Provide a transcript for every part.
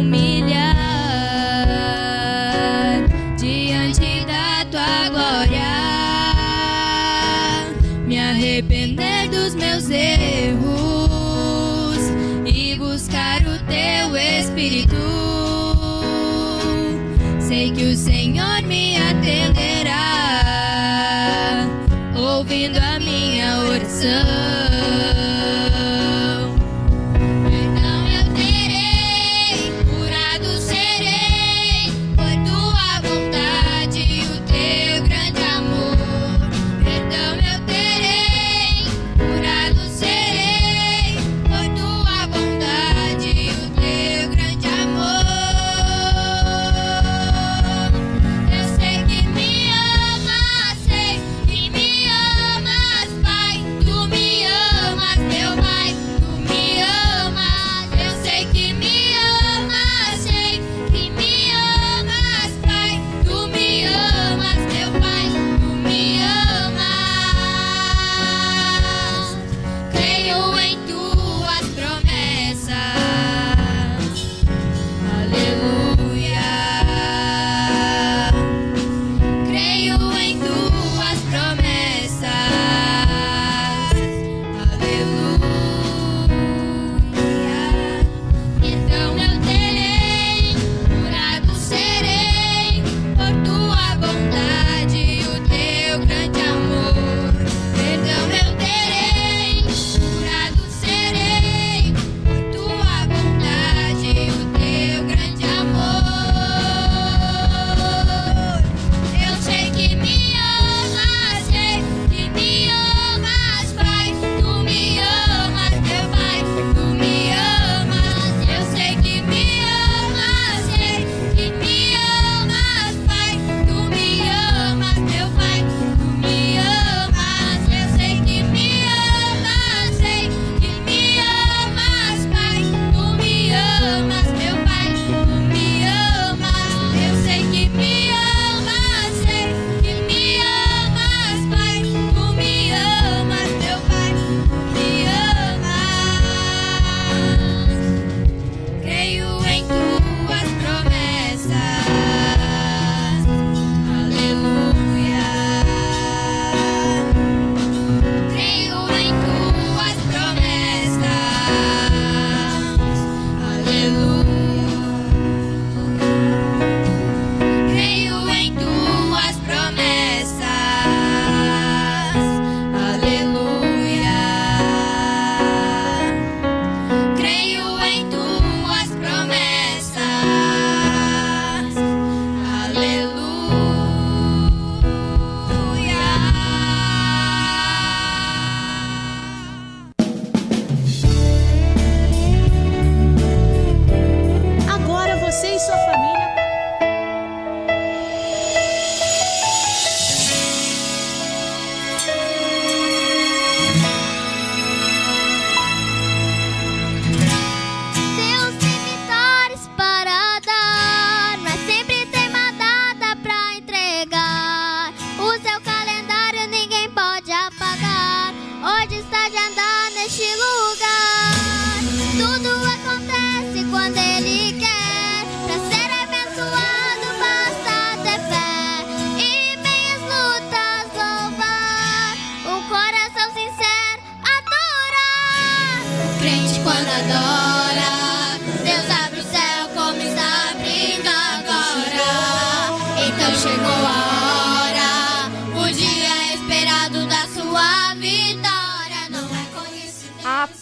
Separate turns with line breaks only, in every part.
humilhar diante da tua glória, me arrepender dos meus erros e buscar o teu Espírito. Sei que o Senhor me atenderá, ouvindo a minha oração.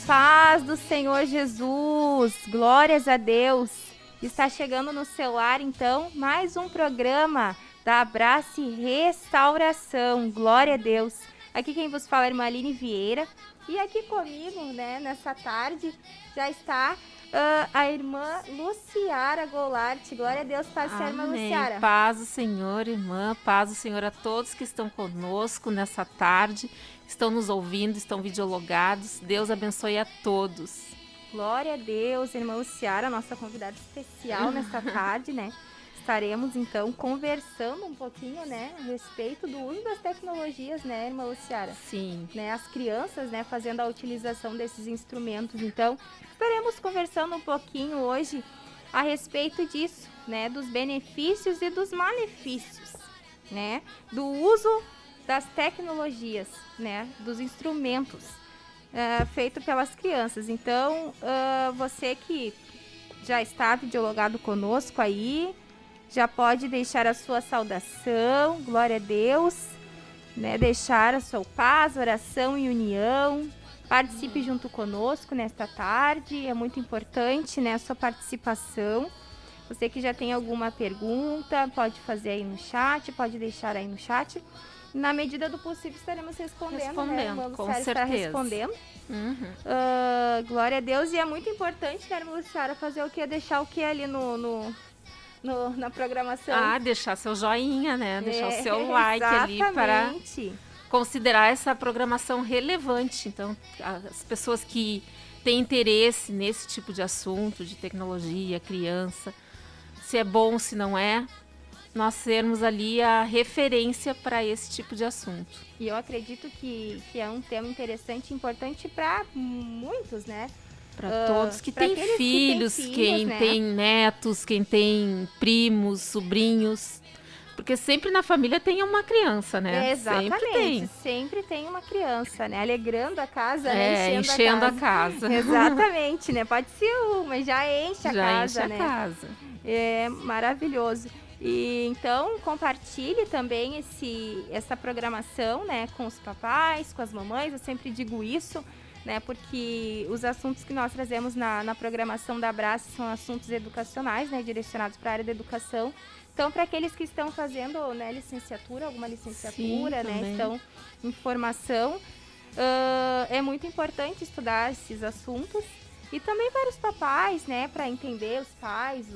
Paz do Senhor Jesus, glórias a Deus. Está chegando no celular, então, mais um programa da Abrace Restauração, glória a Deus. Aqui quem vos fala é a irmã Aline Vieira, e aqui comigo, né, nessa tarde, já está a irmã Luciara Goulart. Glória a Deus, paz do Senhor, irmã Luciara.
Paz do Senhor, irmã, paz do Senhor a todos que estão conosco nessa tarde, estão nos ouvindo, estão videologados. Deus abençoe a todos.
Glória a Deus, irmã Luciara, nossa convidada especial nessa tarde, né? Estaremos, então, conversando um pouquinho, né, a respeito do uso das tecnologias, né, irmã Luciara?
Sim.
Né, as crianças, né, fazendo a utilização desses instrumentos. Então, estaremos conversando um pouquinho hoje a respeito disso, né? Dos benefícios e dos malefícios, né? Do uso das tecnologias, né? Dos instrumentos feito pelas crianças. Então, você que já está videologado conosco aí, já pode deixar a sua saudação, glória a Deus, né? Deixar a sua paz, oração e união. Participe junto conosco nesta tarde, é muito importante, né, a sua participação. Você que já tem alguma pergunta, pode fazer aí no chat, pode deixar aí no chat. Na medida do possível estaremos respondendo, né? Irmã
com
Luciara está
certeza.
respondendo. Glória a Deus, e é muito importante, né, irmã Luciara, fazer o que? Deixar o que ali na programação?
Deixar seu joinha, né? Deixar o seu like ali para considerar essa programação relevante. Então, as pessoas que têm interesse nesse tipo de assunto, de tecnologia, criança, se é bom, se não é, nós sermos ali a referência para esse tipo de assunto.
E eu acredito que é um tema interessante e importante para muitos, né?
Para todos que têm filhos, quem
né?
tem netos, quem tem primos, sobrinhos. Porque sempre na família tem uma criança, né?
Exatamente, sempre tem uma criança, né? Alegrando a casa, né?
Enchendo a casa.
Exatamente, né? Pode ser uma, já enche a casa,
enche
né?
a casa.
É maravilhoso. E então compartilhe também essa programação, né, com os papais, com as mamães. Eu sempre digo isso, né, porque os assuntos que nós trazemos na programação da Abrace são assuntos educacionais, né, direcionados para a área da educação. Então, para aqueles que estão fazendo, né, licenciatura, alguma licenciatura, né, estão em formação, é muito importante estudar esses assuntos. E também para os papais, né, para entender os pais,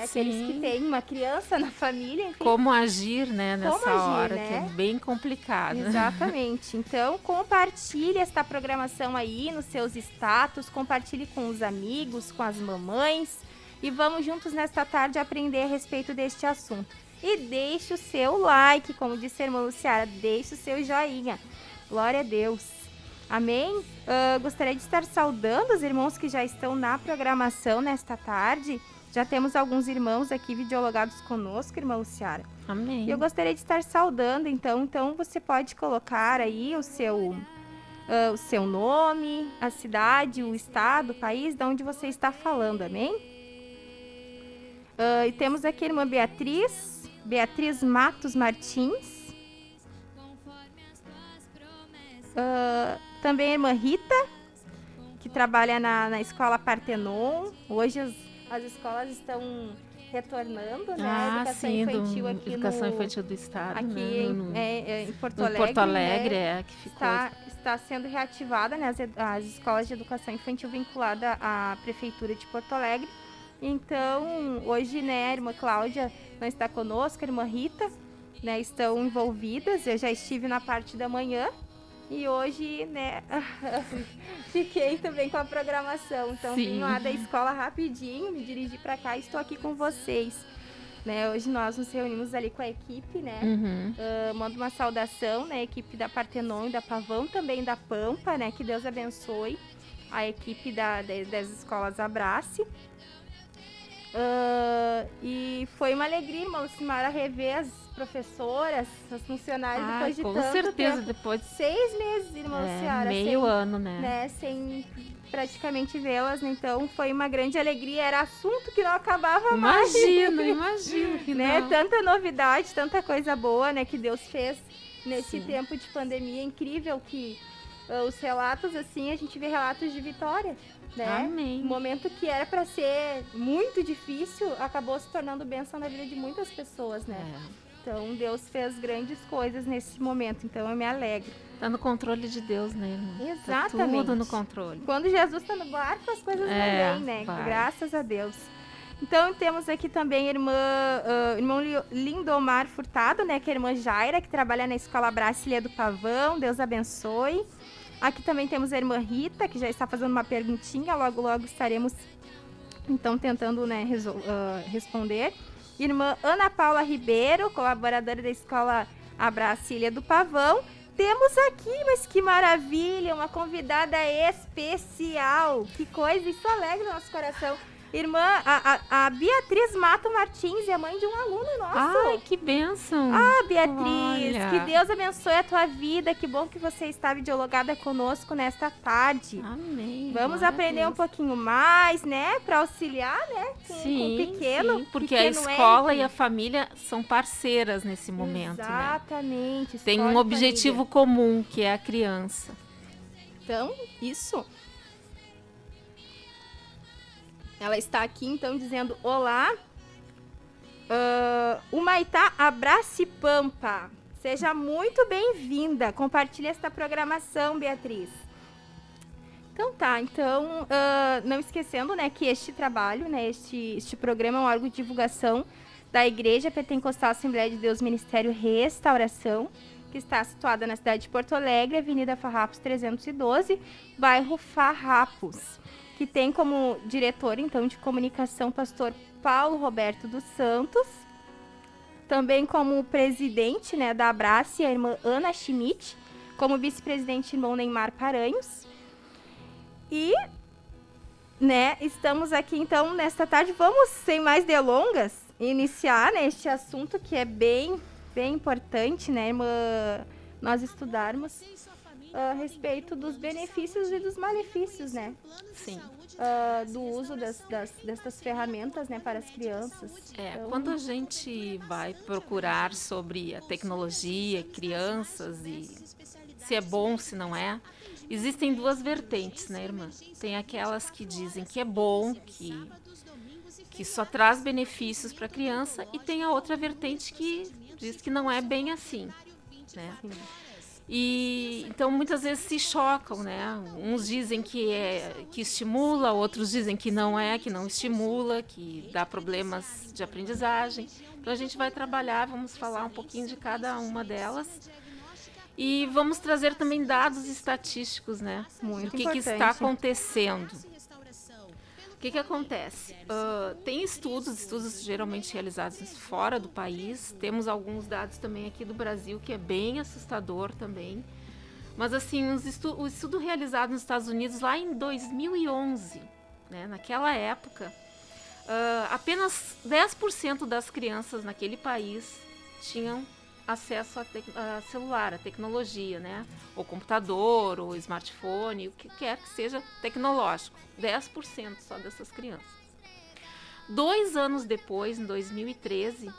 aqueles que têm uma criança na família. Enfim,
como agir, né, nessa hora, né? Que é bem complicado.
Exatamente. Então, compartilhe esta programação aí nos seus status, compartilhe com os amigos, com as mamães. E vamos juntos nesta tarde aprender a respeito deste assunto. E deixe o seu like, como disse a irmã Luciara, deixe o seu joinha. Glória a Deus. Amém? Gostaria de estar saudando os irmãos que já estão na programação nesta tarde. Já temos alguns irmãos aqui videologados conosco, irmã Luciara.
Amém.
E eu gostaria de estar saudando, então você pode colocar aí o seu nome, a cidade, o estado, o país, de onde você está falando, amém? E temos aqui a irmã Beatriz Matos Martins. Também a irmã Rita, que trabalha na escola Partenon. Hoje as escolas estão retornando, né? A educação infantil aqui
Educação Infantil do Estado,
aqui
né?
em Porto Alegre.
Porto Alegre, né? Que ficou...
Está sendo reativada, né, as escolas de educação infantil vinculadas à Prefeitura de Porto Alegre. Então, hoje, né, a irmã Cláudia não está conosco, a irmã Rita, né, estão envolvidas. Eu já estive na parte da manhã. E hoje, né, fiquei também com a programação. Então, vim lá da escola rapidinho, me dirigi para cá e estou aqui com vocês. Né, hoje nós nos reunimos ali com a equipe, né? Mando uma saudação, né, a equipe da Partenon e da Pavão, também da Pampa, né? Que Deus abençoe a equipe das escolas Abrace. E foi uma alegria, irmã Lucimara, rever as professoras, as funcionárias depois de tanto
certeza,
tempo.
depois de
6 meses, irmã Luciara.
Meio ano, né?
Sem praticamente vê-las, né? Então foi uma grande alegria, era assunto que não acabava mais.
Imagino que
né?
não.
Tanta novidade, tanta coisa boa, né, que Deus fez nesse tempo de pandemia. Incrível que os relatos, assim, a gente vê relatos de vitória, né?
Amém.
Um momento que era para ser muito difícil, acabou se tornando bênção na vida de muitas pessoas, né? Então, Deus fez grandes coisas nesse momento, então eu me alegro.
Tá no controle de Deus, né, irmã?
Exatamente.
Tá tudo no controle.
Quando Jesus está no barco, as coisas vão bem, né?
Vai.
Graças a Deus. Então, temos aqui também a irmão Lindomar Furtado, né? Que é a irmã Jaira, que trabalha na Escola Brasília do Pavão. Deus abençoe. Aqui também temos a irmã Rita, que já está fazendo uma perguntinha. Logo, logo estaremos, então, tentando, né, responder. Irmã Ana Paula Ribeiro, colaboradora da Escola Abracília do Pavão. Temos aqui, mas que maravilha, uma convidada especial. Que coisa, isso alegra o nosso coração. Irmã, a Beatriz Mato Martins é a mãe de um aluno nosso.
Ai, que bênção.
Ah, Beatriz,
Olha.
que Deus abençoe a tua vida. Que bom que você está videologada conosco nesta tarde.
Amém.
Vamos
Glória a
aprender um
Deus.
pouquinho mais, né? Para auxiliar, né? Com o pequeno.
Sim, porque a
pequeno
escola
Henrique.
e a família são parceiras nesse momento, né?
Exatamente.
Tem
escola
um
e
objetivo
família.
comum, que é a criança.
Então, isso. Ela está aqui, então, dizendo olá. Humaitá Abrace Pampa. Seja muito bem-vinda. Compartilhe esta programação, Beatriz. Então tá, então, não esquecendo, né, que este trabalho, né, este programa é um órgão de divulgação da Igreja Pentecostal Assembleia de Deus Ministério Restauração, que está situada na cidade de Porto Alegre, Avenida Farrapos 312, bairro Farrapos, que tem como diretor, então, de comunicação, pastor Paulo Roberto dos Santos, também como presidente, né, da Abrace, a irmã Ana Schmidt, como vice-presidente, irmão Neymar Paranhos. E, né, estamos aqui, então, nesta tarde. Vamos, sem mais delongas, iniciar, né, este assunto que é bem importante, né, irmã, nós estudarmos a respeito dos benefícios e dos malefícios, né?
Sim.
Do uso dessas ferramentas, né, para as crianças. Então,
Quando a gente vai procurar sobre a tecnologia, crianças e se é bom, se não é, existem duas vertentes, né, irmã? Tem aquelas que dizem que é bom, que só traz benefícios para a criança, e tem a outra vertente que diz que não é bem assim, né? E então muitas vezes se chocam, né? Uns dizem que estimula, outros dizem que não estimula, que dá problemas de aprendizagem. Então a gente vai trabalhar, vamos falar um pouquinho de cada uma delas. E vamos trazer também dados estatísticos, né?
Muito
do que
importante.
está acontecendo. O que acontece? Tem estudos geralmente realizados fora do país. Temos alguns dados também aqui do Brasil, que é bem assustador também. Mas, assim, o estudo realizado nos Estados Unidos lá em 2011, né, naquela época, apenas 10% das crianças naquele país tinham acesso a celular, a tecnologia, né? Ou computador, ou smartphone, o que quer que seja tecnológico. 10% só dessas crianças. 2 anos depois, em 2013,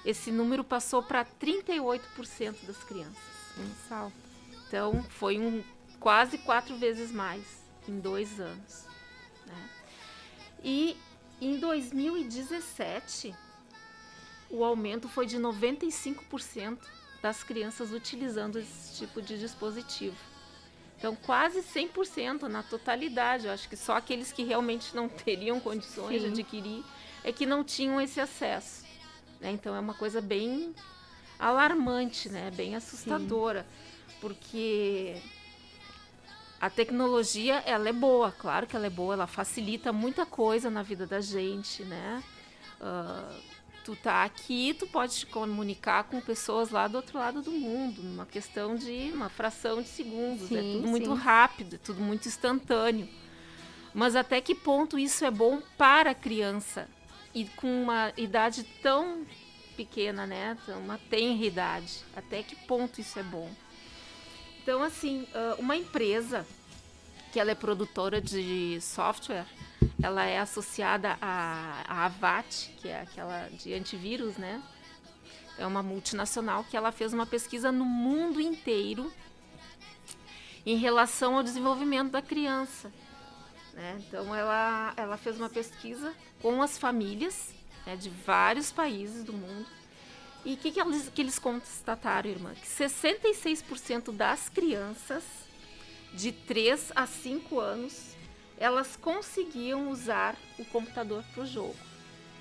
esse número passou para 38% das crianças. Então, foi quase 4 vezes mais em 2 anos. Né? E em 2017... o aumento foi de 95% das crianças utilizando esse tipo de dispositivo. Então, quase 100% na totalidade. Eu acho que só aqueles que realmente não teriam condições de adquirir é que não tinham esse acesso. Né? Então, é uma coisa bem alarmante, né? Bem assustadora, porque a tecnologia, ela é boa, claro que ela é boa, ela facilita muita coisa na vida da gente, né? Tu tá aqui, tu pode te comunicar com pessoas lá do outro lado do mundo, numa questão de uma fração de segundos. É tudo muito rápido, é tudo muito instantâneo. Mas até que ponto isso é bom para a criança? E com uma idade tão pequena, né? Uma tenra idade. Até que ponto isso é bom? Então, assim, uma empresa que ela é produtora de software, ela é associada à Avast, que é aquela de antivírus, né? É uma multinacional que ela fez uma pesquisa no mundo inteiro em relação ao desenvolvimento da criança. Né? Então, ela fez uma pesquisa com as famílias, né, de vários países do mundo. E o que eles constataram, irmã? Que 66% das crianças de 3 a 5 anos, elas conseguiam usar o computador para o jogo.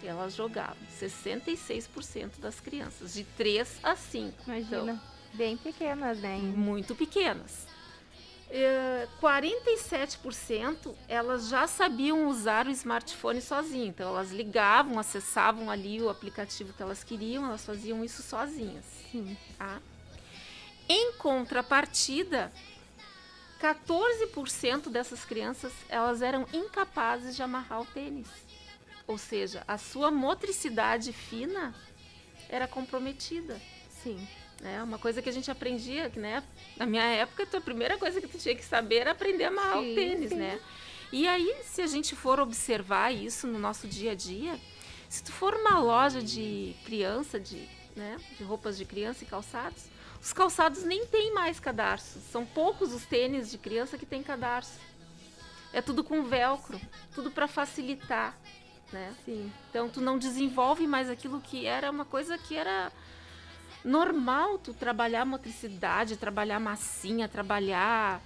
E elas jogavam. 66% das crianças, de 3 a 5.
Imagina,
então,
bem pequenas, né?
Muito pequenas. 47% elas já sabiam usar o smartphone sozinhas. Então, elas ligavam, acessavam ali o aplicativo que elas queriam, elas faziam isso sozinhas.
Sim.
Tá? Em contrapartida, 14% dessas crianças, elas eram incapazes de amarrar o tênis. Ou seja, a sua motricidade fina era comprometida.
Sim.
Né? Uma coisa que a gente aprendia, que, né? Na minha época, a primeira coisa que tu tinha que saber era aprender a amarrar o tênis, né? E aí, se a gente for observar isso no nosso dia a dia, se tu for numa loja de criança, de roupas de criança e calçados, os calçados nem tem mais cadarço. São poucos os tênis de criança que tem cadarço. É tudo com velcro, tudo para facilitar, né?
Sim.
Então, tu não desenvolve mais aquilo que era uma coisa que era normal, tu trabalhar a motricidade, trabalhar a massinha, trabalhar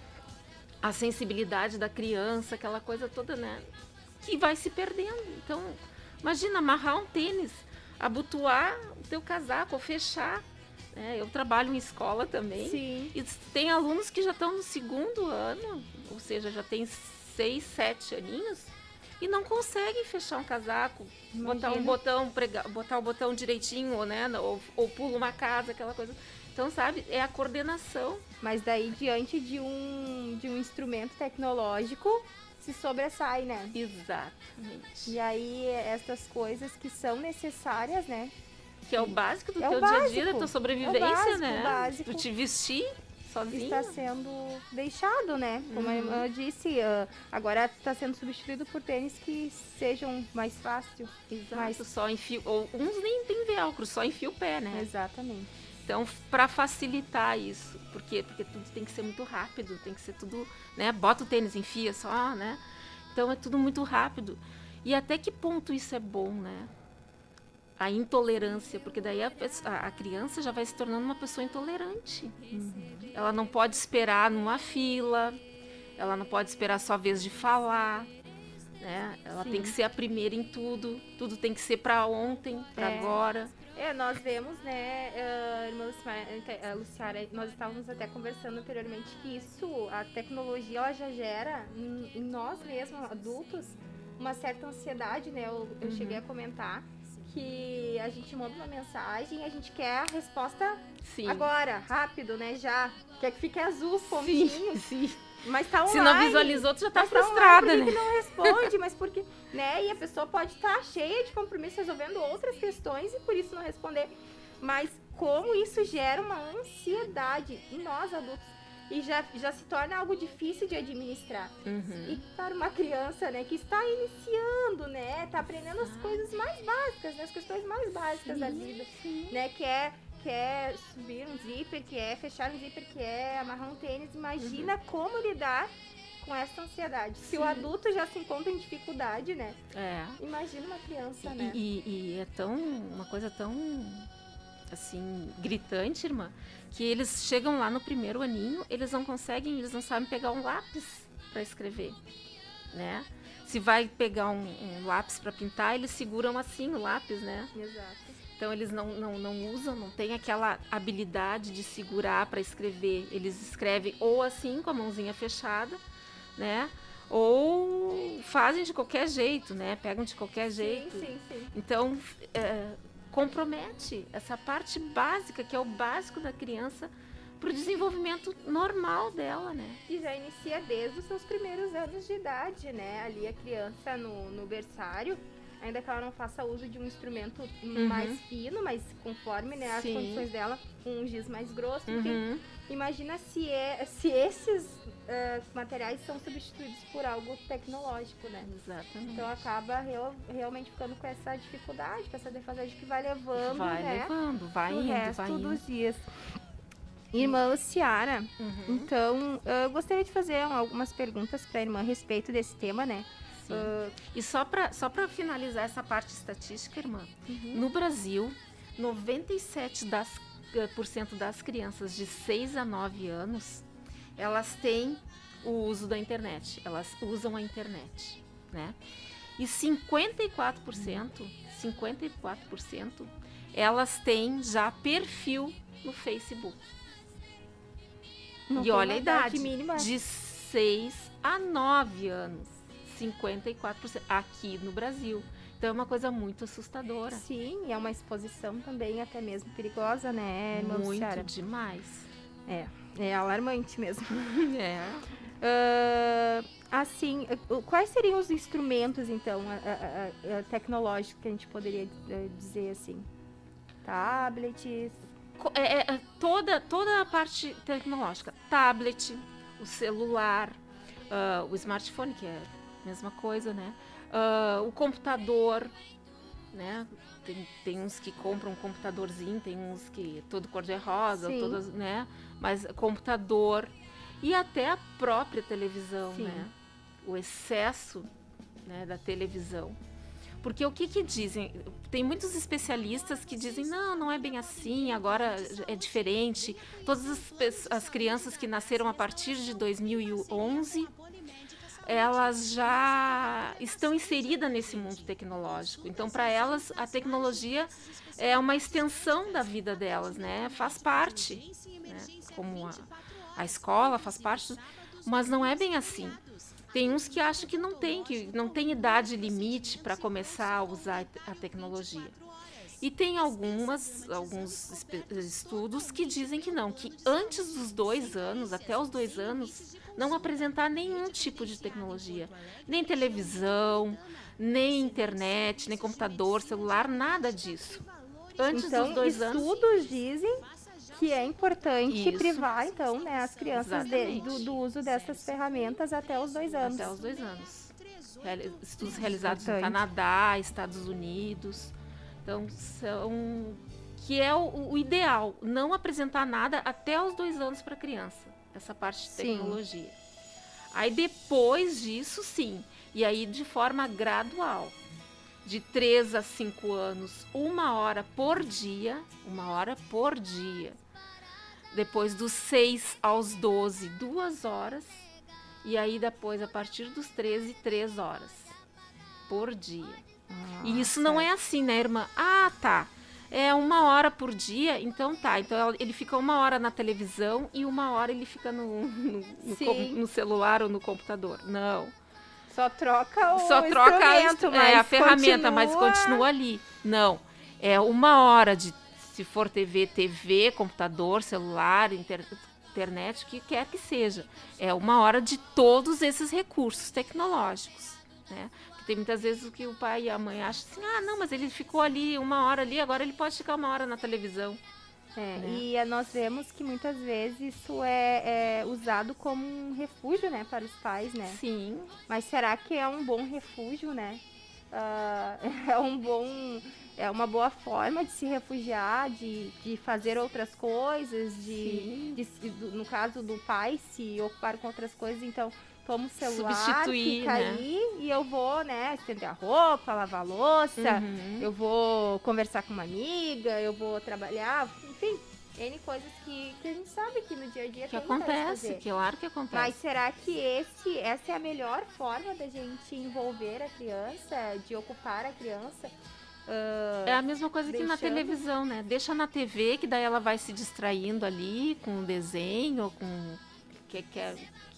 a sensibilidade da criança, aquela coisa toda, né? Que vai se perdendo. Então, imagina amarrar um tênis, abotoar o teu casaco, ou fechar. Né? Eu trabalho em escola também.
Sim.
E tem alunos que já estão no 2º ano, ou seja, já tem 6, 7 aninhos, e não conseguem fechar um casaco, botar um botão, botar o botão direitinho, né? Ou pula uma casa, aquela coisa. Então, sabe, é a coordenação.
Mas daí, diante de um instrumento tecnológico, se sobressai, né?
Exatamente.
E aí, essas coisas que são necessárias, né?
Que é o básico do teu dia a dia, da tua sobrevivência,
básico,
né?
Básico.
Tu te vestir sozinho.
Está sendo deixado, né? Como a irmã disse, agora está sendo substituído por tênis que sejam mais fácil.
Exato, só enfia, ou uns nem tem velcro, só enfia o pé, né?
Exatamente.
Então, para facilitar isso, por quê? Porque tudo tem que ser muito rápido, tem que ser tudo, né? Bota o tênis, enfia só, né? Então, é tudo muito rápido. E até que ponto isso é bom, né? A intolerância, porque daí a criança já vai se tornando uma pessoa intolerante. Ela não pode esperar numa fila, ela não pode esperar só a vez de falar, né? Ela tem que ser a primeira em tudo tem que ser para ontem, para agora.
Nós vemos, né, irmã Luciara, nós estávamos até conversando anteriormente que isso, a tecnologia, ela já gera em nós mesmos, adultos, uma certa ansiedade, né? Eu cheguei a comentar que a gente manda uma mensagem e a gente quer a resposta agora, rápido, né? Já. Quer que fique azul os pontinhos.
Sim.
Mas tá online.
Se não visualizou, tu já tá
Por
frustrada,
que
né?
que não responde? Mas porque, né? E a pessoa pode estar cheia de compromisso resolvendo outras questões e por isso não responder. Mas como isso gera uma ansiedade em nós adultos e já se torna algo difícil de administrar. E para uma criança, né, que está iniciando, né, tá aprendendo as coisas mais básicas, né, as questões mais básicas da vida, né, que é subir um zíper, que é fechar um zíper, que é amarrar um tênis. Imagina como lidar com essa ansiedade. Se o adulto já se encontra em dificuldade, né? Imagina uma criança, né?
E é uma coisa tão, assim, gritante, irmã, que eles chegam lá no 1º aninho, eles não sabem pegar um lápis para escrever, né? Se vai pegar um lápis para pintar, eles seguram assim o lápis, né?
Exato.
Então, eles não usam, não tem aquela habilidade de segurar para escrever. Eles escrevem ou assim, com a mãozinha fechada, né? Ou fazem de qualquer jeito, né? Pegam de qualquer jeito.
Sim.
Então, compromete essa parte básica, que é o básico da criança, para o desenvolvimento normal dela, né?
E já inicia desde os seus primeiros anos de idade, né? Ali a criança no berçário, ainda que ela não faça uso de um instrumento mais fino, mas conforme, né, as condições dela, um giz mais grosso, enfim. Imagina se esses materiais são substituídos por algo tecnológico, né?
Exatamente.
Então acaba realmente ficando com essa dificuldade, com essa defasagem que vai levando,
vai
o
indo,
resto dos dias. Irmã Luciara, então eu gostaria de fazer algumas perguntas para a irmã a respeito desse tema, né?
E só para finalizar essa parte estatística, irmã, no Brasil, 97% das crianças de 6 a 9 anos, elas têm o uso da internet, elas usam a internet, né? E 54%, elas têm já perfil no Facebook. E olha a idade,
mínima.
de 6 a 9 anos. 54% aqui no Brasil. Então é uma coisa muito assustadora.
Sim, e é uma exposição também até mesmo perigosa, né, irmã
Muito
Luciara?
demais.
É alarmante mesmo. Assim, quais seriam os instrumentos, então, tecnológicos que a gente poderia dizer assim? Tablets?
Toda a parte tecnológica. Tablet, o celular, o smartphone, que é a mesma coisa, né? O computador, né? Tem uns que compram um computadorzinho, tem uns que todo cor-de-rosa, todas, né? Mas computador e até a própria televisão, né? O excesso, né, da televisão. Porque o que dizem? Tem muitos especialistas que dizem, não é bem assim, agora é diferente. Todas as crianças que nasceram a partir de 2011, elas já estão inseridas nesse mundo tecnológico. Então, para elas, a tecnologia é uma extensão da vida delas, né? Faz parte, né? Como a escola faz parte, mas não é bem assim. Tem uns que acham que não tem idade limite para começar a usar a tecnologia. E tem alguns estudos que dizem que não, que antes dos 2 anos, até os 2 anos, não apresentar nenhum tipo de tecnologia. Nem televisão, nem internet, nem computador, celular, nada disso. Antes dos 2 anos.
Estudos dizem que é importante privar, então, né, as crianças do uso dessas ferramentas até os 2 anos.
Até os 2 anos. Estudos realizados no Canadá, Estados Unidos. Então, que é o ideal, não apresentar nada até os 2 anos para a criança, essa parte de tecnologia. Aí, depois disso, sim, e aí de forma gradual. De 3 a 5 anos, 1 hora por dia. Depois dos 6 aos 12, 2 horas. E aí depois, a partir dos 13, 3 horas por dia. E isso não é assim, né, irmã? Tá. É 1 hora por dia, então tá. Então ele fica 1 hora na televisão e 1 hora ele fica no celular ou no computador. Não.
Só troca a
ferramenta, mas continua ali. Não. É 1 hora se for TV, computador, celular, internet, o que quer que seja. É 1 hora de todos esses recursos tecnológicos, né? Porque tem muitas vezes que o pai e a mãe acham assim, não, mas ele ficou ali 1 hora ali, agora ele pode ficar 1 hora na televisão.
Né? E nós vemos que muitas vezes isso é usado como um refúgio, né, para os pais, né?
Sim.
Mas será que é um bom refúgio, né? É uma boa forma de se refugiar, de fazer outras coisas, no caso do pai, se ocupar com outras coisas, então toma o celular,
substituir,
fica aí e eu vou, né, estender a roupa, lavar a louça, eu vou conversar com uma amiga, eu vou trabalhar, enfim, N coisas que a gente sabe que no dia a dia
que acontece, claro que acontece.
Mas será que essa é a melhor forma da gente envolver a criança, de ocupar a criança?
É a mesma coisa que na televisão, né? Deixa na TV, que daí ela vai se distraindo ali com o desenho, ou com o que quer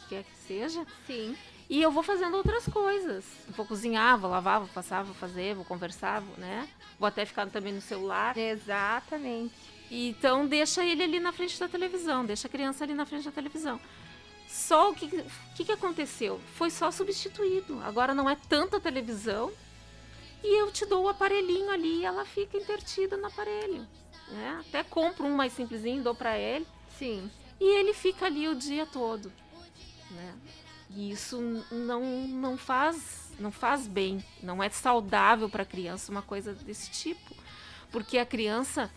que seja.
Sim.
E eu vou fazendo outras coisas. Vou cozinhar, vou lavar, vou passar, vou fazer, vou conversar, né? Vou até ficar também no celular.
Exatamente.
Então, deixa ele ali na frente da televisão, deixa a criança ali na frente da televisão. Só o que aconteceu? Foi só substituído. Agora não é tanta televisão e eu te dou o aparelhinho ali e ela fica intertida no aparelho. Né? Até compro um mais simplesinho, dou para ele.
Sim.
E ele fica ali o dia todo. Né? E isso não faz bem, não é saudável para a criança uma coisa desse tipo. Porque a criança,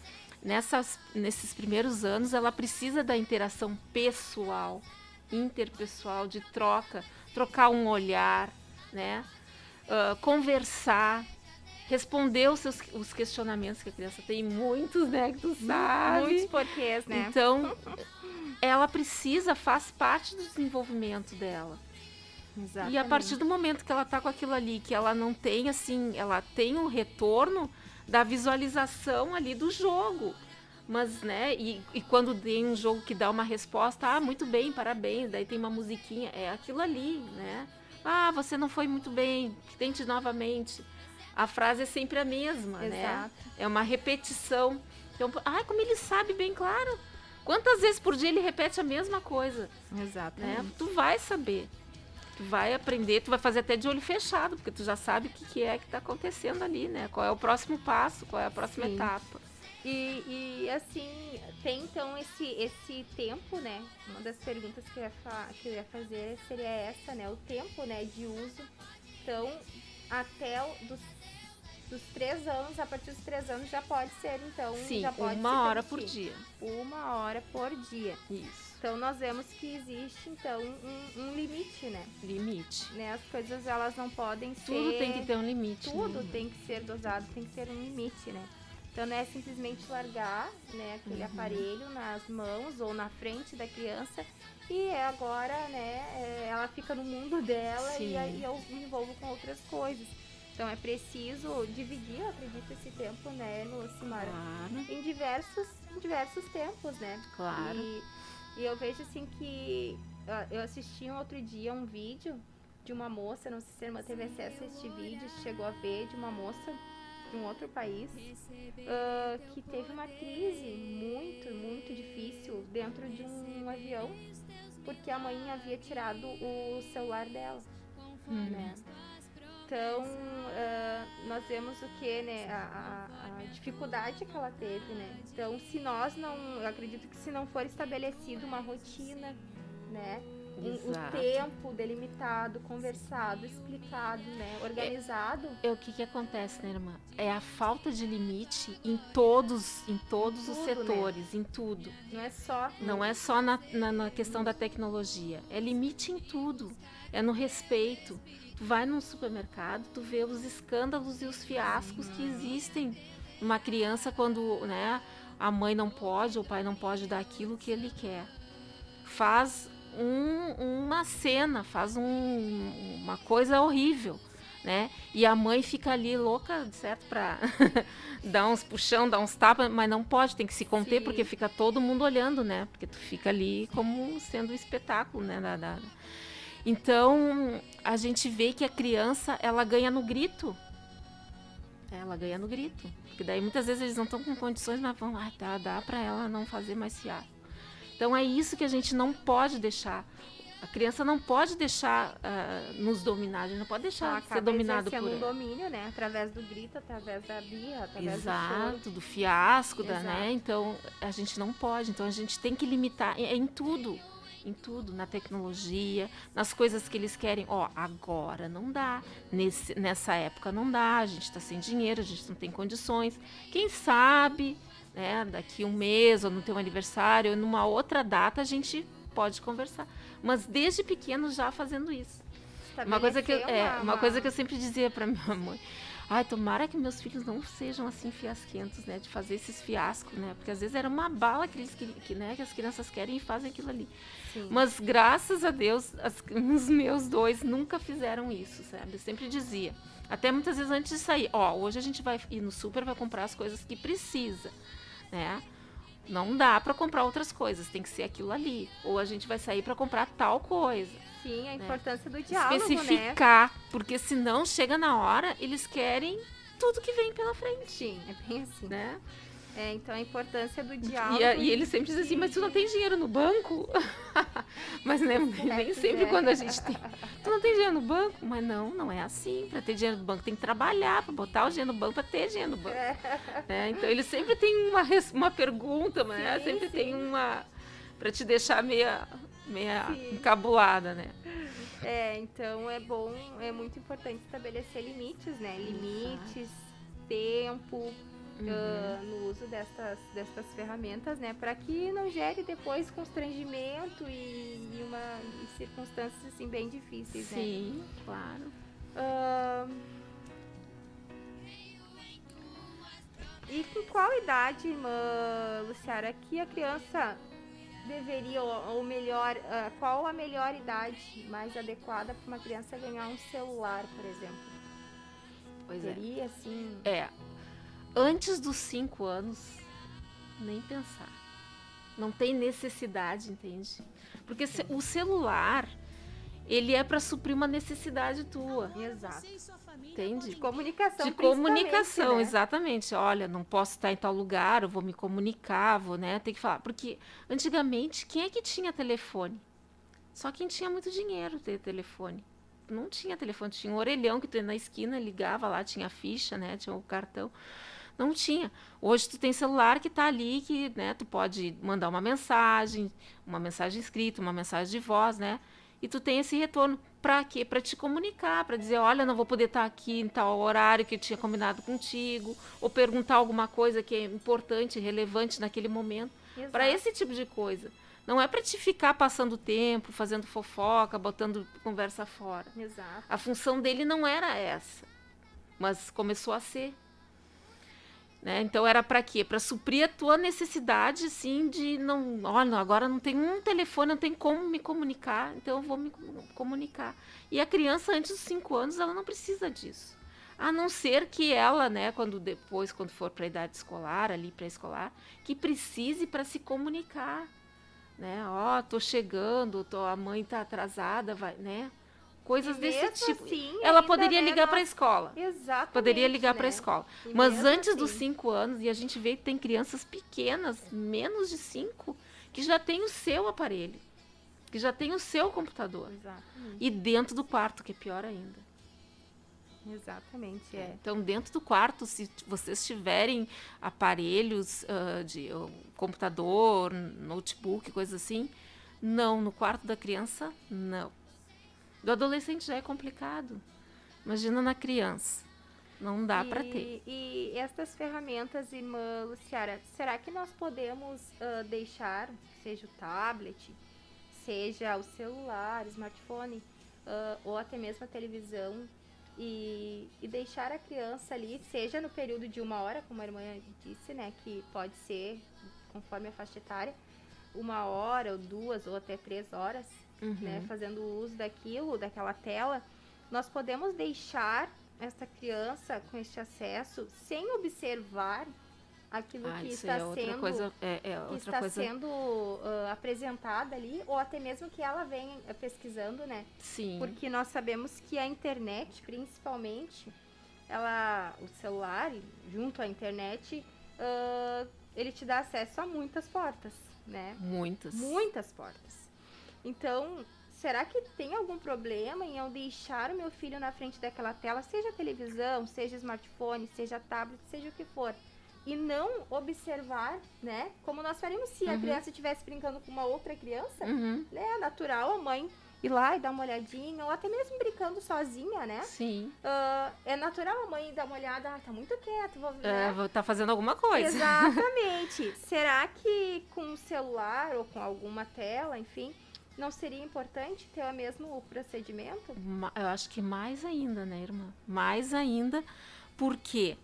nesses primeiros anos, ela precisa da interação pessoal, interpessoal, de trocar um olhar, né? Conversar, responder os questionamentos que a criança tem, muitos, né, que tu sabe.
Muitos porquês, né?
Então, ela faz parte do desenvolvimento dela.
Exatamente.
E a partir do momento que ela tá com aquilo ali, que ela não tem, assim, ela tem um retorno da visualização ali do jogo. Mas, né, e quando tem um jogo que dá uma resposta, muito bem, parabéns, daí tem uma musiquinha, é aquilo ali, né? Você não foi muito bem, tente novamente. A frase é sempre a mesma,
exato,
né? É uma repetição. Então, como ele sabe bem, claro. Quantas vezes por dia ele repete a mesma coisa?
Exatamente.
Né? Tu vai saber. Tu vai aprender, tu vai fazer até de olho fechado, porque tu já sabe o que é que está acontecendo ali, né? Qual é o próximo passo, qual é a próxima etapa.
E assim, tem então esse tempo, né? Uma das perguntas que eu ia fazer seria essa, né? O tempo, né, de uso. Então, até dos 3 anos, a partir dos 3 anos já pode ser, então...
Sim,
já pode
1 hora por dia.
1 hora por dia.
Isso.
Então, nós vemos que existe, então, um limite, né?
Limite.
Né? As coisas, elas não podem ser...
Tudo tem que ter um limite.
Tudo tem que ser dosado, tem que ter um limite, né? Então, não é simplesmente largar, né, aquele aparelho nas mãos ou na frente da criança e agora, né, ela fica no mundo dela e eu me envolvo com outras coisas. Então, é preciso dividir, eu acredito, esse tempo, né, Lucimara?
Claro.
Em diversos tempos, né?
Claro.
E eu vejo, assim, que... Eu assisti outro dia um vídeo de uma moça, não sei se a irmã teve acesso a este vídeo, chegou a ver, de uma moça de um outro país, que teve uma crise muito difícil dentro de um avião, porque a mãe havia tirado o celular dela, né? Então, nós vemos o que, né? A dificuldade que ela teve, né? Então, eu acredito que se não for estabelecida uma rotina, né? Um tempo delimitado, conversado, explicado, né? Organizado.
O que acontece, né, irmã? É a falta de limite em todos os setores, né? Em tudo. Não é só na questão da tecnologia. É limite em tudo. É no respeito. Tu vai num supermercado, tu vê os escândalos e os fiascos que existem numa criança quando, né, a mãe não pode ou o pai não pode dar aquilo que ele quer. Faz uma cena, faz uma coisa horrível, né? E a mãe fica ali louca, certo? Pra dar uns puxão, dar uns tapas, mas não pode, tem que se conter, porque fica todo mundo olhando, né? Porque tu fica ali como sendo um espetáculo, né? Então, a gente vê que a criança, ela ganha no grito. Ela ganha no grito. Porque daí muitas vezes eles não estão com condições, mas vão, dá pra ela não fazer mais fiasco. Então é isso que a gente não pode deixar. A criança não pode deixar nos dominar, a gente não pode deixar ser dominado por ela.
Um domínio, né? Através do grito, através da birra, através
Exato,
do choro.
Do fiasco, né? Então a gente não pode. Então a gente tem que limitar em tudo, na tecnologia, nas coisas que eles querem. Agora não dá, nessa época não dá, a gente está sem dinheiro, a gente não tem condições. Quem sabe, né, daqui um mês ou no teu aniversário ou numa outra data a gente pode conversar, mas desde pequeno já fazendo isso. Uma coisa que eu sempre dizia para minha mãe: tomara que meus filhos não sejam assim fiasquentos, né, de fazer esses fiascos, né, porque às vezes era uma bala que as crianças querem e fazem aquilo ali. Sim. Mas graças a Deus os meus 2 nunca fizeram isso, sabe? Eu sempre dizia, até muitas vezes antes de sair, hoje a gente vai ir no super, vai comprar as coisas que precisa, né? Não dá para comprar outras coisas, tem que ser aquilo ali. Ou a gente vai sair para comprar tal coisa.
Sim, a importância do diálogo,
especificar, né? Porque senão chega na hora, eles querem tudo que vem pela frente.
Sim, é bem assim,
né?
Então a importância do diálogo.
E ele sempre diz assim, mas tu não tem dinheiro no banco? Mas nem sempre quando a gente tem. Tu não tem dinheiro no banco? Mas não é assim. Para ter dinheiro no banco tem que trabalhar, para botar o dinheiro no banco, para ter dinheiro no banco. Né? Então ele sempre tem uma pergunta, né? Sempre tem uma para te deixar meia encabulada, né?
Então é bom, é muito importante estabelecer limites, né? Limites, tempo. No uso destas ferramentas, né, para que não gere depois constrangimento e circunstâncias assim bem difíceis, né?
Sim, claro.
E com qual idade, irmã Luciara, que a criança deveria, ou melhor, qual a melhor idade mais adequada para uma criança ganhar um celular, por exemplo?
Pois
Seria assim?
Antes dos 5 anos, nem pensar. Não tem necessidade, entende? Porque o celular, ele é para suprir uma necessidade tua.
Exato.
Entende?
De comunicação,
de comunicação,
né?
Exatamente. Olha, não posso estar em tal lugar, eu vou me comunicar, ter que falar. Porque antigamente, quem é que tinha telefone? Só quem tinha muito dinheiro ter telefone. não tinha telefone, tinha um orelhão que tu ia na esquina, ligava lá, tinha a ficha, né? Tinha o cartão. Não tinha. Hoje tu tem celular que tá ali, que, né, tu pode mandar uma mensagem escrita, uma mensagem de voz, né? E tu tem esse retorno. Para quê? Para te comunicar, para dizer, olha, não vou poder estar aqui em tal horário que eu tinha combinado contigo, ou perguntar alguma coisa que é importante, relevante naquele momento. Para esse tipo de coisa. Não é para te ficar passando tempo, fazendo fofoca, botando conversa fora.
Exato.
A função dele não era essa, mas começou a ser. Né? Então era para quê? Para suprir a tua necessidade, assim, de não, olha, agora não tem um telefone, não tem como me comunicar, então eu vou me comunicar. E a criança antes dos 5 anos, ela não precisa disso. A não ser que ela, né, quando for para a idade escolar, ali pré-escolar, que precise para se comunicar, né? Ó, tô chegando, a mãe tá atrasada, vai, né? Coisas desse tipo.
Assim,
ela poderia ligar para a escola.
Exatamente.
Poderia ligar, né, para a escola. Mas antes
assim,
dos 5 anos, e a gente vê que tem crianças pequenas, menos de 5, que já tem o seu aparelho, que já tem o seu computador.
Exatamente.
E dentro do quarto, que é pior ainda.
Exatamente,
Então, dentro do quarto, se vocês tiverem aparelhos de computador, notebook, coisa assim, não. No quarto da criança, não. Do adolescente já é complicado. Imagina na criança. Não dá para ter.
E estas ferramentas, irmã Luciara, será que nós podemos deixar, seja o tablet, seja o celular, smartphone, ou até mesmo a televisão, e deixar a criança ali, seja no período de 1 hora, como a irmã disse, né, que pode ser, conforme a faixa etária, 1 hora, ou 2, ou até 3 horas, né, fazendo uso daquela tela, nós podemos deixar essa criança com este acesso sem observar aquilo que está sendo apresentada ali, ou até mesmo que ela venha pesquisando, né?
Sim.
Porque nós sabemos que a internet, principalmente, o celular, junto à internet, ele te dá acesso a muitas portas, né? Muitas portas. Então, será que tem algum problema em eu deixar o meu filho na frente daquela tela, seja televisão, seja smartphone, seja tablet, seja o que for, e não observar, né? Como nós faríamos se a criança estivesse brincando com uma outra criança, né? É natural a mãe ir lá e dar uma olhadinha, ou até mesmo brincando sozinha, né?
Sim.
É natural a mãe dar uma olhada, tá muito quieto, vou
tá fazendo alguma coisa.
Exatamente. Será que com o celular ou com alguma tela, enfim, não seria importante ter o mesmo procedimento?
Eu acho que mais ainda, né, irmã? Mais ainda. Por quê?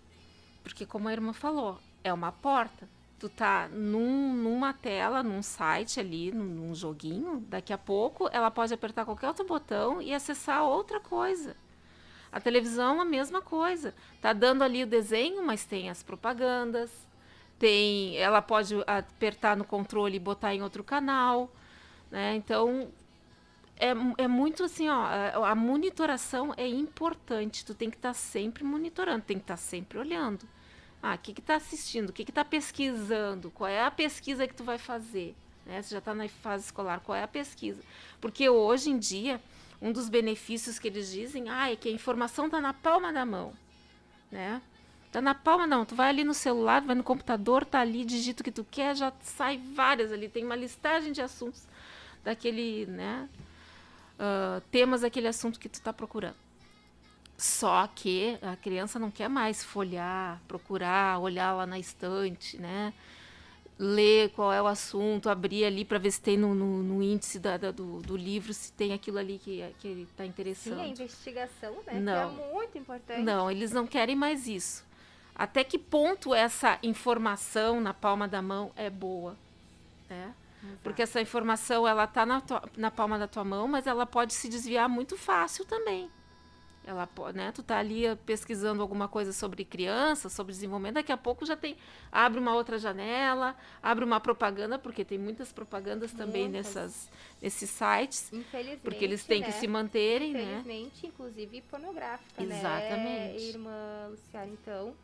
Porque, como a irmã falou, é uma porta. Tu tá numa tela, num site ali, num joguinho, daqui a pouco ela pode apertar qualquer outro botão e acessar outra coisa. A televisão, a mesma coisa. Tá dando ali o desenho, mas tem as propagandas, ela pode apertar no controle e botar em outro canal, né? Então, é muito assim, ó, a monitoração é importante. Tu tem que estar sempre monitorando, tem que estar sempre olhando. O que tá assistindo? O que tá pesquisando? Qual é a pesquisa que tu vai fazer? Né? Você já está na fase escolar, qual é a pesquisa? Porque hoje em dia, um dos benefícios que eles dizem é que a informação está na palma da mão. Né? Tá na palma da mão. Tu vai ali no celular, vai no computador, tá ali, digita o que tu quer, já sai várias ali. Tem uma listagem de assuntos daquele, né? Temas daquele assunto que tu tá procurando. Só que a criança não quer mais folhear, procurar, olhar lá na estante, né? Ler qual é o assunto, abrir ali para ver se tem no índice do livro, se tem aquilo ali que está interessante.
Sim, a investigação, né?
Não.
Que é muito importante.
Não, eles não querem mais isso. Até que ponto essa informação na palma da mão é boa, né? Exato. Porque essa informação, ela tá na palma da tua mão, mas ela pode se desviar muito fácil também. Ela pode, né? Tu tá ali pesquisando alguma coisa sobre criança, sobre desenvolvimento, daqui a pouco já abre uma outra janela, abre uma propaganda, porque tem muitas propagandas também nesses sites.
Infelizmente,
porque eles têm que se manterem,
infelizmente, né? Inclusive pornográfica,
exatamente,
né? Irmã Luciara, então,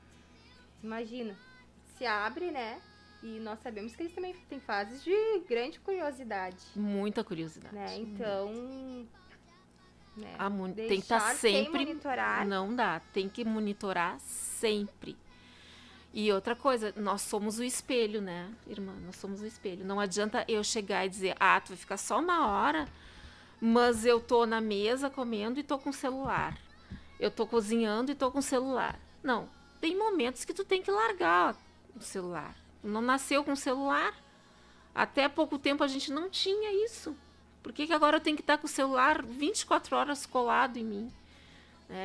imagina, se abre, né? E nós sabemos que eles também têm fases de grande curiosidade.
Muita curiosidade.
Né? Então, né?
Tem que estar sempre...
sem monitorar.
Não dá, tem que monitorar sempre. E outra coisa, nós somos o espelho, né, irmã? Nós somos o espelho. Não adianta eu chegar e dizer, tu vai ficar só uma hora, mas eu tô na mesa comendo e tô com o celular. Eu tô cozinhando e tô com o celular. Não, tem momentos que tu tem que largar o celular. Não nasceu com o celular. Até pouco tempo a gente não tinha isso. Por que agora eu tenho que estar com o celular 24 horas colado em mim?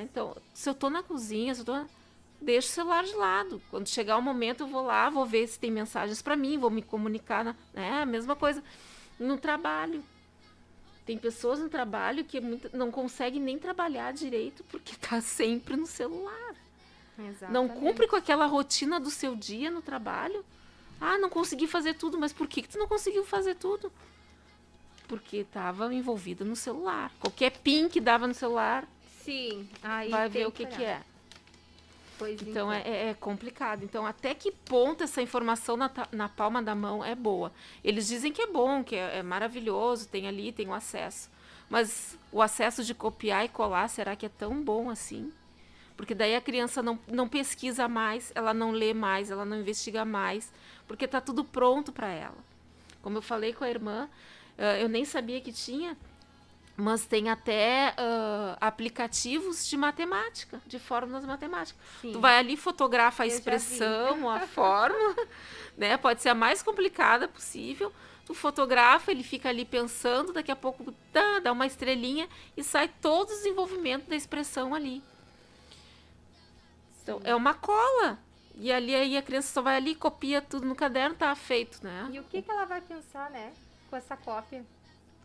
Então, se eu tô na cozinha, deixo o celular de lado. Quando chegar o momento, eu vou lá, vou ver se tem mensagens para mim, vou me comunicar. A mesma coisa no trabalho. Tem pessoas no trabalho que não conseguem nem trabalhar direito porque tá sempre no celular.
Exatamente.
Não cumpre com aquela rotina do seu dia no trabalho. Não consegui fazer tudo, mas por que tu não conseguiu fazer tudo? Porque estava envolvida no celular. Qualquer pin que dava no celular,
sim, aí
vai ver o que é.
Pois
então é complicado. Então, até que ponto essa informação na palma da mão é boa? Eles dizem que é bom, que é maravilhoso, tem o acesso. Mas o acesso de copiar e colar, será que é tão bom assim? Porque daí a criança não pesquisa mais, ela não lê mais, ela não investiga mais, porque está tudo pronto para ela. Como eu falei com a irmã, eu nem sabia que tinha, mas tem até aplicativos de matemática, de fórmulas matemáticas. Sim. Tu vai ali, fotografa a expressão, a fórmula, né? Pode ser a mais complicada possível. Tu fotografa, ele fica ali pensando, daqui a pouco dá uma estrelinha e sai todo o desenvolvimento da expressão ali. Então, é uma cola. E ali aí a criança só vai ali, copia tudo no caderno, tá feito, né?
E o que ela vai pensar, né? Com essa cópia?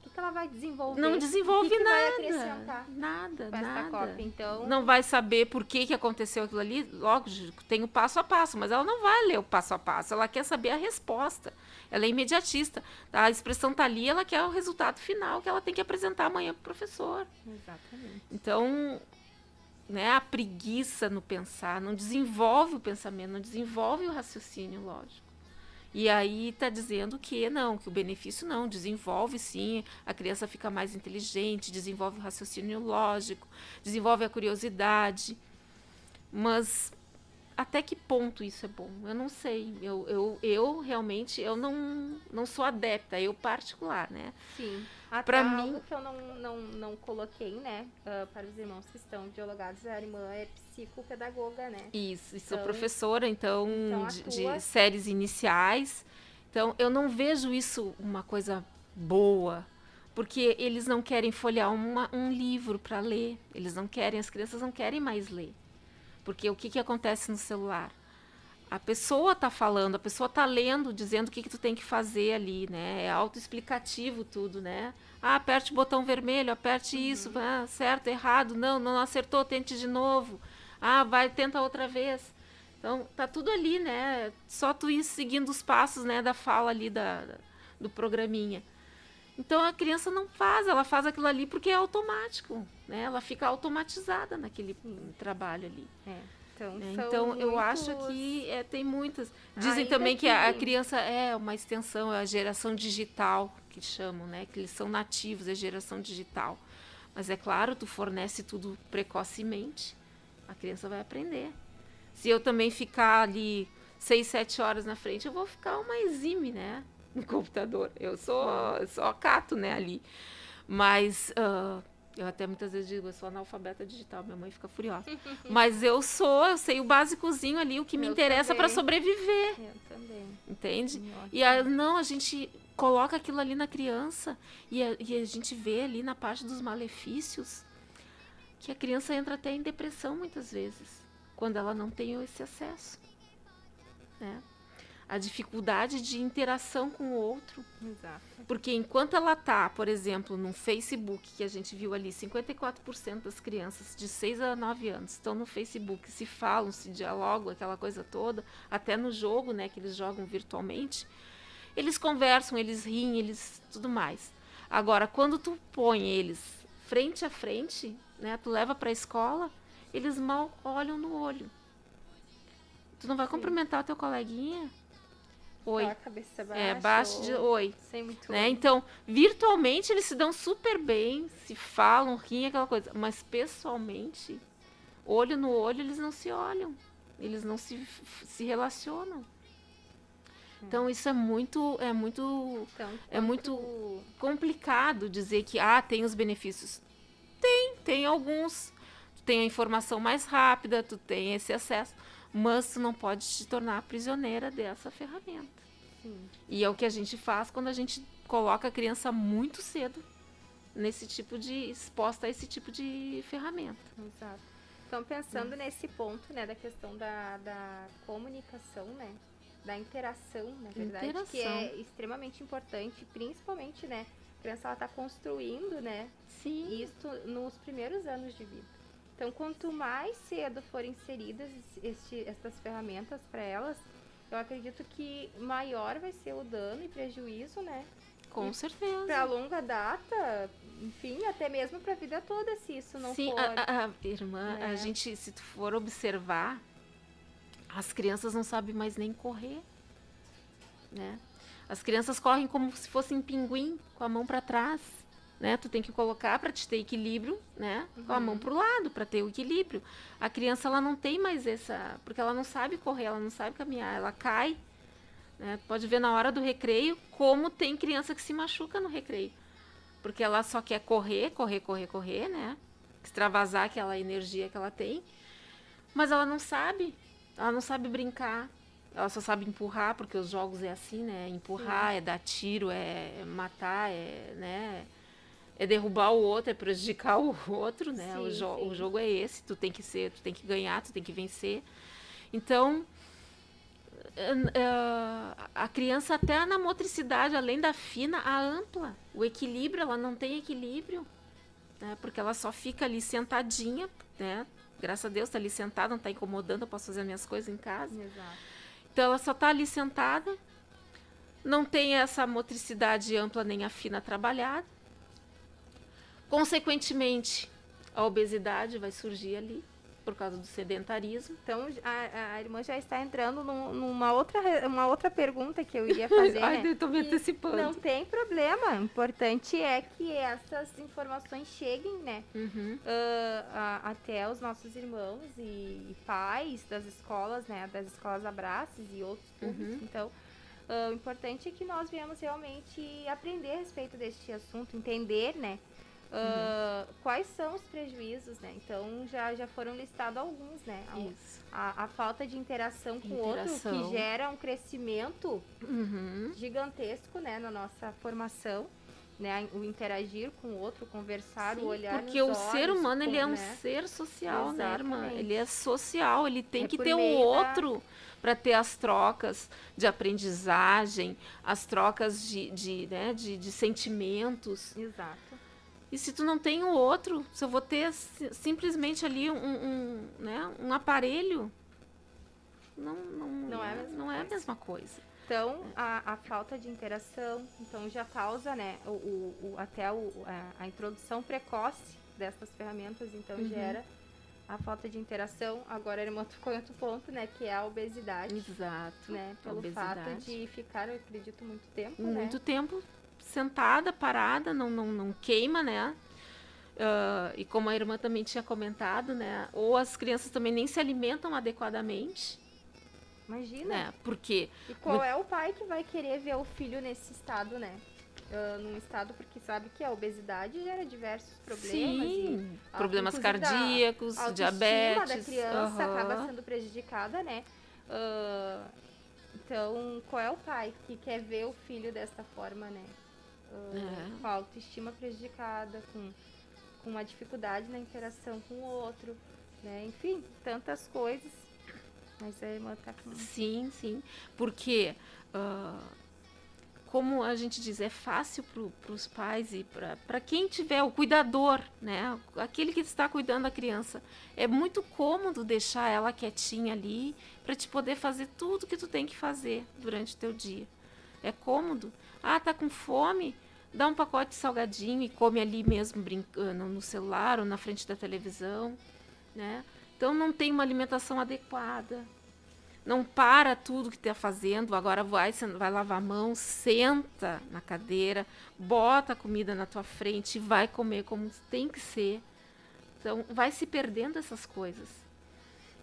O que ela vai desenvolver?
Não desenvolve nada.
Vai acrescentar
nada,
com essa cópia, então...
Não vai saber por que aconteceu aquilo ali. Logo, tem o passo a passo, mas ela não vai ler o passo a passo. Ela quer saber a resposta. Ela é imediatista. A expressão tá ali, ela quer o resultado final que ela tem que apresentar amanhã pro professor.
Exatamente.
Então... a preguiça no pensar, não desenvolve o pensamento, não desenvolve o raciocínio lógico. E aí está dizendo que que o benefício não, desenvolve sim, a criança fica mais inteligente, desenvolve o raciocínio lógico, desenvolve a curiosidade. Mas até que ponto isso é bom? Eu não sei. Eu realmente não sou adepta, eu particular, né?
Sim. Para mim, que eu não coloquei, né, para os irmãos que estão dialogados, a irmã é psicopedagoga, né?
Isso, e sou professora, então de séries iniciais. Então, eu não vejo isso uma coisa boa, porque eles não querem folhear um livro para ler. Eles não querem, as crianças não querem mais ler. Porque o que acontece no celular? A pessoa está falando, a pessoa está lendo, dizendo o que tu tem que fazer ali, né? É autoexplicativo tudo, né? Aperte o botão vermelho, aperte isso, certo, errado, não acertou, tente de novo. Tenta outra vez. Então, tá tudo ali, né? Só tu ir seguindo os passos, né, da fala ali do programinha. Então, a criança não faz, ela faz aquilo ali porque é automático, né? Ela fica automatizada naquele trabalho ali. Então eu acho que tem muitas. Dizem também que a criança é uma extensão, é a geração digital, que chamam, né? Que eles são nativos, é geração digital. Mas é claro, tu fornece tudo precocemente, a criança vai aprender. Se eu também ficar ali 6, 7 horas na frente, eu vou ficar uma exime, né? No computador. Eu só acato, né, ali. Mas... eu até muitas vezes digo, eu sou analfabeta digital, minha mãe fica furiosa. Mas eu sei o básicozinho ali, o que me interessa para sobreviver.
Eu também.
Entende? E a gente coloca aquilo ali na criança e a gente vê ali na parte dos malefícios que a criança entra até em depressão muitas vezes, quando ela não tem esse acesso. Né? A dificuldade de interação com o outro.
Exato.
Porque enquanto ela está, por exemplo, no Facebook, que a gente viu ali, 54% das crianças de 6 a 9 anos estão no Facebook, se falam, se dialogam, aquela coisa toda, até no jogo, né, que eles jogam virtualmente, eles conversam, eles riem, eles tudo mais. Agora, quando tu põe eles frente a frente, né, tu leva para a escola, eles mal olham no olho. Tu não vai cumprimentar o teu coleguinha? oi.
A cabeça baixa.
Baixa de oi.
Sem muito
né? Então, virtualmente eles se dão super bem, se falam, riem, aquela coisa. Mas pessoalmente, olho no olho, eles não se olham. Eles não se relacionam. Então, isso é muito complicado dizer que tem os benefícios. Tem alguns. Tu tem a informação mais rápida, tu tem esse acesso, mas tu não pode te tornar prisioneira dessa ferramenta.
Sim.
E é o que a gente faz quando a gente coloca a criança muito cedo nesse tipo de exposta a esse tipo de ferramenta.
Exato. Então, pensando nesse ponto, né, da questão da comunicação, né, da interação, na verdade, que é extremamente importante, principalmente, né, a criança ela tá construindo, né,
Sim.
isso nos primeiros anos de vida. Então, quanto mais cedo forem inseridas essas ferramentas para elas, eu acredito que maior vai ser o dano e prejuízo, né?
Com certeza.
Para longa data, enfim, até mesmo para a vida toda, se isso não
Sim,
for...
irmã,
né?
a gente, se tu for observar, as crianças não sabem mais nem correr, né? As crianças correm como se fossem pinguim, com a mão para trás, né? Tu tem que colocar para te ter equilíbrio, né? Com a mão pro lado, para ter o equilíbrio. A criança, ela não tem mais porque ela não sabe correr, ela não sabe caminhar, ela cai, né? Pode ver na hora do recreio como tem criança que se machuca no recreio, porque ela só quer correr, né? Extravasar aquela energia que ela tem, mas ela não sabe brincar. Ela só sabe empurrar, porque os jogos é assim, né? Empurrar, é dar tiro, é matar, né? É derrubar o outro, é prejudicar o outro, né?
Sim,
o jogo é esse, tu tem que ganhar, tu tem que vencer. Então, a criança até na motricidade, além da fina, a ampla, o equilíbrio, ela não tem equilíbrio, né? Porque ela só fica ali sentadinha, né? Graças a Deus tá ali sentada, não tá incomodando, eu posso fazer as minhas coisas em casa.
Exato.
Então ela só tá ali sentada, não tem essa motricidade ampla nem a fina trabalhada. Consequentemente, a obesidade vai surgir ali, por causa do sedentarismo.
Então, a irmã já está entrando numa outra pergunta que eu iria fazer.
Ai,
né?
eu tô me antecipando.
Não tem problema. O importante é que essas informações cheguem, né? Até os nossos irmãos e pais das escolas, né? Das escolas Abraços e outros públicos. Então, o importante é que nós viemos realmente aprender a respeito deste assunto, entender, né? Quais são os prejuízos, né? Então, já foram listados alguns, né?
Isso.
A falta de interação com o outro, que gera um crescimento gigantesco, né? Na nossa formação, né? O interagir com o outro, conversar, o olhar
porque
nos
o
olhos,
ser humano, ele é um ser social, né, irmã?
Exatamente.
Ele é social, ele tem que
por
ter o
meio
outro para ter as trocas de aprendizagem, as trocas de sentimentos.
Exato.
E se tu não tem o outro, se eu vou ter simplesmente ali um aparelho, não é a mesma coisa.
Então, a falta de interação, então já causa, né, a introdução precoce dessas ferramentas, então gera a falta de interação. Agora, a irmã tocou em outro ponto, né, que é a obesidade.
Exato.
Né, pelo fato de ficar, eu acredito, muito tempo,
Muito tempo sentada, parada, não queima, né? E como a irmã também tinha comentado, né? Ou as crianças também nem se alimentam adequadamente.
Imagina.
Né? Porque...
E qual é o pai que vai querer ver o filho nesse estado, né? Num estado, porque sabe que a obesidade gera diversos problemas.
Sim, problemas cardíacos, diabetes.
A da criança acaba sendo prejudicada, né? Então, qual é o pai que quer ver o filho desta forma, né? Com a autoestima prejudicada, com uma dificuldade na interação com o outro, né? Enfim, tantas coisas. Mas a irmã tá com...
Sim, porque, como a gente diz, é fácil para os pais e para quem tiver o cuidador, né? Aquele que está cuidando da criança. É muito cômodo deixar ela quietinha ali para te poder fazer tudo que tu tem que fazer durante o teu dia. É cômodo. Tá com fome? Dá um pacote de salgadinho e come ali mesmo, brincando no celular ou na frente da televisão, né? Então não tem uma alimentação adequada. Não para tudo que está fazendo, agora vai lavar a mão, senta na cadeira, bota a comida na tua frente e vai comer como tem que ser. Então, vai se perdendo essas coisas.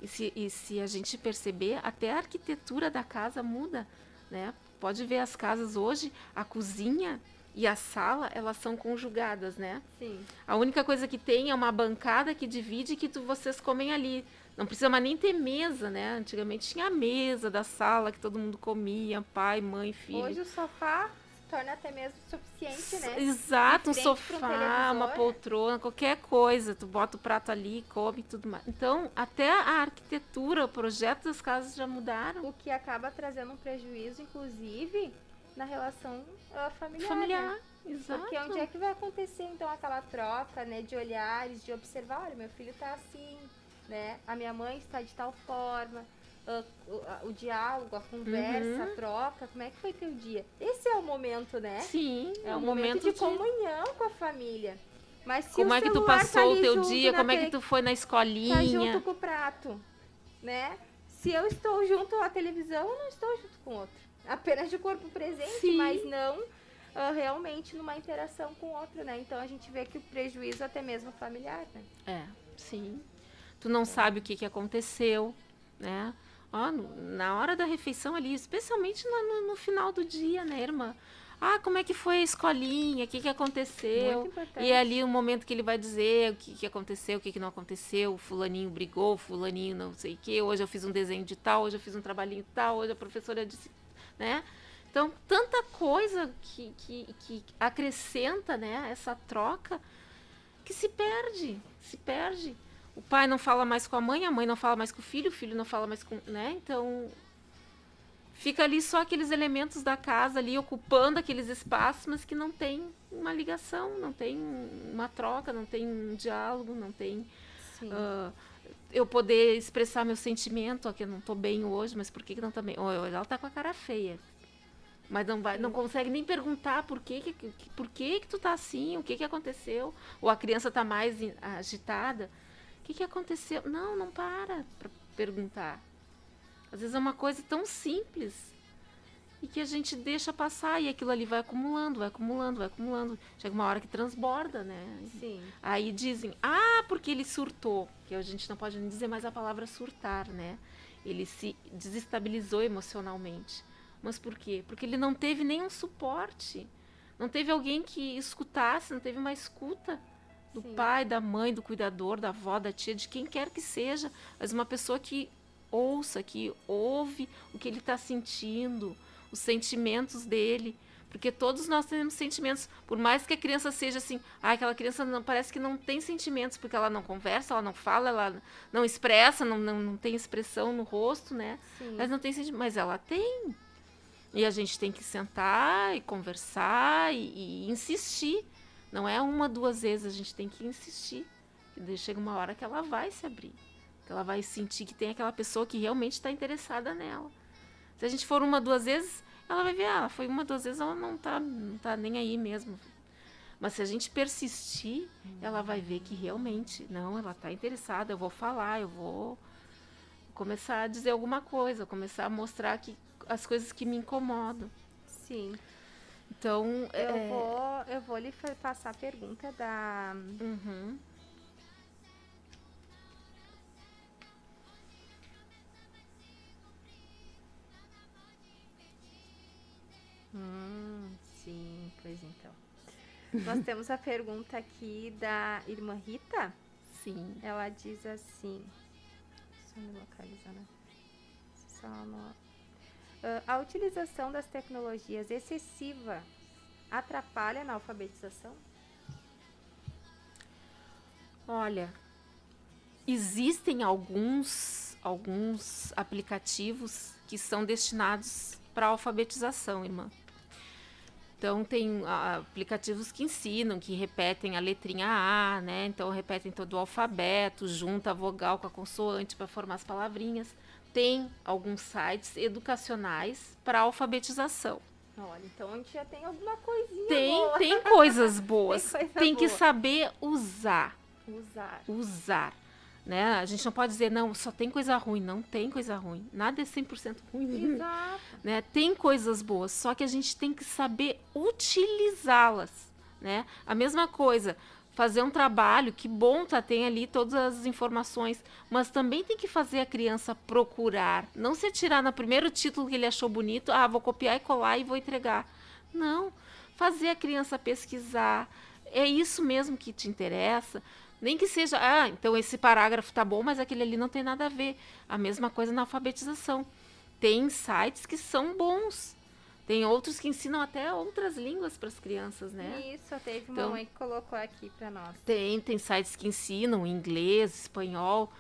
E se a gente perceber, até a arquitetura da casa muda, né? Pode ver as casas hoje, a cozinha e a sala, elas são conjugadas, né?
Sim.
A única coisa que tem é uma bancada que divide que vocês comem ali. Não precisa mais nem ter mesa, né? Antigamente tinha a mesa da sala que todo mundo comia, pai, mãe, filho.
Hoje o sofá se torna até mesmo suficiente, né?
Exato, um
frente
sofá, uma poltrona, qualquer coisa. Tu bota o prato ali, come e tudo mais. Então, até a arquitetura, o projeto das casas já mudaram.
O que acaba trazendo um prejuízo, inclusive, na relação familiar.
Familiar,
né?
exato.
Porque onde é que vai acontecer, então, aquela troca, né, de olhares, de observar, olha, meu filho tá assim, né? A minha mãe está de tal forma, o diálogo, a conversa, a troca, como é que foi teu dia? Esse é o momento, né?
Sim,
é o momento de comunhão com a família. Mas se
como
o
é que tu
celular
passou o teu
junto
dia, como é que tu foi na escolinha?
Tá junto com o prato, né? Se eu estou junto à televisão, eu não estou junto com outro. Apenas de corpo presente,
Sim.
mas não realmente numa interação com o outro, né? Então a gente vê que o prejuízo até mesmo familiar, né?
É, sim. Tu não sabe o que aconteceu, né? Ó, na hora da refeição ali, especialmente no final do dia, né, irmã? Ah, como é que foi a escolinha? O que aconteceu?
Muito importante.
E é ali o momento que ele vai dizer o que aconteceu, o que não aconteceu. O fulaninho brigou, o fulaninho não sei o quê. Hoje eu fiz um desenho de tal, hoje eu fiz um trabalhinho de tal, hoje a professora disse, né? Então, tanta coisa que acrescenta, né, essa troca que se perde. O pai não fala mais com a mãe não fala mais com o filho não fala mais com... né? Então, fica ali só aqueles elementos da casa ali, ocupando aqueles espaços, mas que não tem uma ligação, não tem uma troca, não tem um diálogo, não tem... eu poder expressar meu sentimento, ó, que eu não tô bem hoje, mas por que não tá bem? Ela tá com a cara feia. Mas não consegue nem perguntar por que tu tá assim, o que aconteceu. Ou a criança tá mais agitada. O que aconteceu? Não para perguntar. Às vezes é uma coisa tão simples e que a gente deixa passar e aquilo ali vai acumulando. Chega uma hora que transborda, né?
Sim.
Aí dizem, porque ele surtou. Que a gente não pode nem dizer mais a palavra surtar, né? Ele se desestabilizou emocionalmente. Mas por quê? Porque ele não teve nenhum suporte. Não teve alguém que escutasse, não teve uma escuta do pai, da mãe, do cuidador, da avó, da tia, de quem quer que seja. Mas uma pessoa que ouça, que ouve o que ele está sentindo, os sentimentos dele. Porque todos nós temos sentimentos. Por mais que a criança seja assim, aquela criança parece que não tem sentimentos, porque ela não conversa, ela não fala, ela não expressa, não tem expressão no rosto, né?
Sim.
Mas não tem sentimento. Mas ela tem. E a gente tem que sentar e conversar e insistir. Não é uma, duas vezes, a gente tem que insistir. E chega uma hora que ela vai se abrir. Que ela vai sentir que tem aquela pessoa que realmente está interessada nela. Se a gente for uma, duas vezes, ela vai ver, foi uma, duas vezes, ela não tá nem aí mesmo. Mas se a gente persistir, ela vai ver que realmente, não, ela está interessada, eu vou falar, eu vou começar a dizer alguma coisa, começar a mostrar que as coisas que me incomodam.
Sim.
Então,
eu vou lhe passar a pergunta da... Sim, pois então. Nós temos a pergunta aqui da irmã Rita.
Sim.
Ela diz assim... Deixa eu me localizar, né? Só no... a utilização das tecnologias excessiva atrapalha na alfabetização?
Olha, existem alguns aplicativos que são destinados para alfabetização, irmã. Então, tem aplicativos que ensinam, que repetem a letrinha A, né? Então, repetem todo o alfabeto, junta a vogal com a consoante para formar as palavrinhas. Tem alguns sites educacionais para alfabetização.
Olha, então a gente já tem alguma coisinha
boa. Tem coisas boas. Tem que saber usar. né? A gente não pode dizer, não, só tem coisa ruim. Não tem coisa ruim. Nada é 100% ruim.
Exato.
Né? Tem coisas boas, só que a gente tem que saber utilizá-las, né? A mesma coisa, fazer um trabalho, que bom, tem ali todas as informações, mas também tem que fazer a criança procurar, não se atirar no primeiro título que ele achou bonito, vou copiar e colar e vou entregar. Não, fazer a criança pesquisar, é isso mesmo que te interessa, nem que seja, então esse parágrafo tá bom, mas aquele ali não tem nada a ver. A mesma coisa na alfabetização. Tem sites que são bons, tem outros que ensinam até outras línguas para as crianças, né?
Isso, teve uma mãe que colocou aqui para nós.
Tem sites que ensinam inglês, espanhol,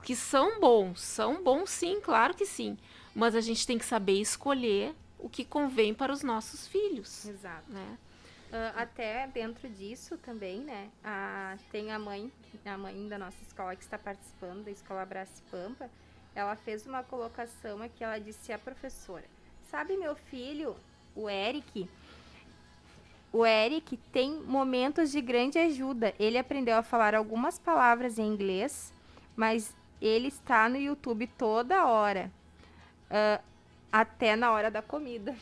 que são bons sim, claro que sim. Mas a gente tem que saber escolher o que convém para os nossos filhos.
Exato.
Né?
Até dentro disso também, né? Tem a mãe da nossa escola que está participando, da Escola Abraço Pampa. Ela fez uma colocação aqui, ela disse à professora: sabe, meu filho, o Eric tem momentos de grande ajuda. Ele aprendeu a falar algumas palavras em inglês, mas ele está no YouTube toda hora, até na hora da comida.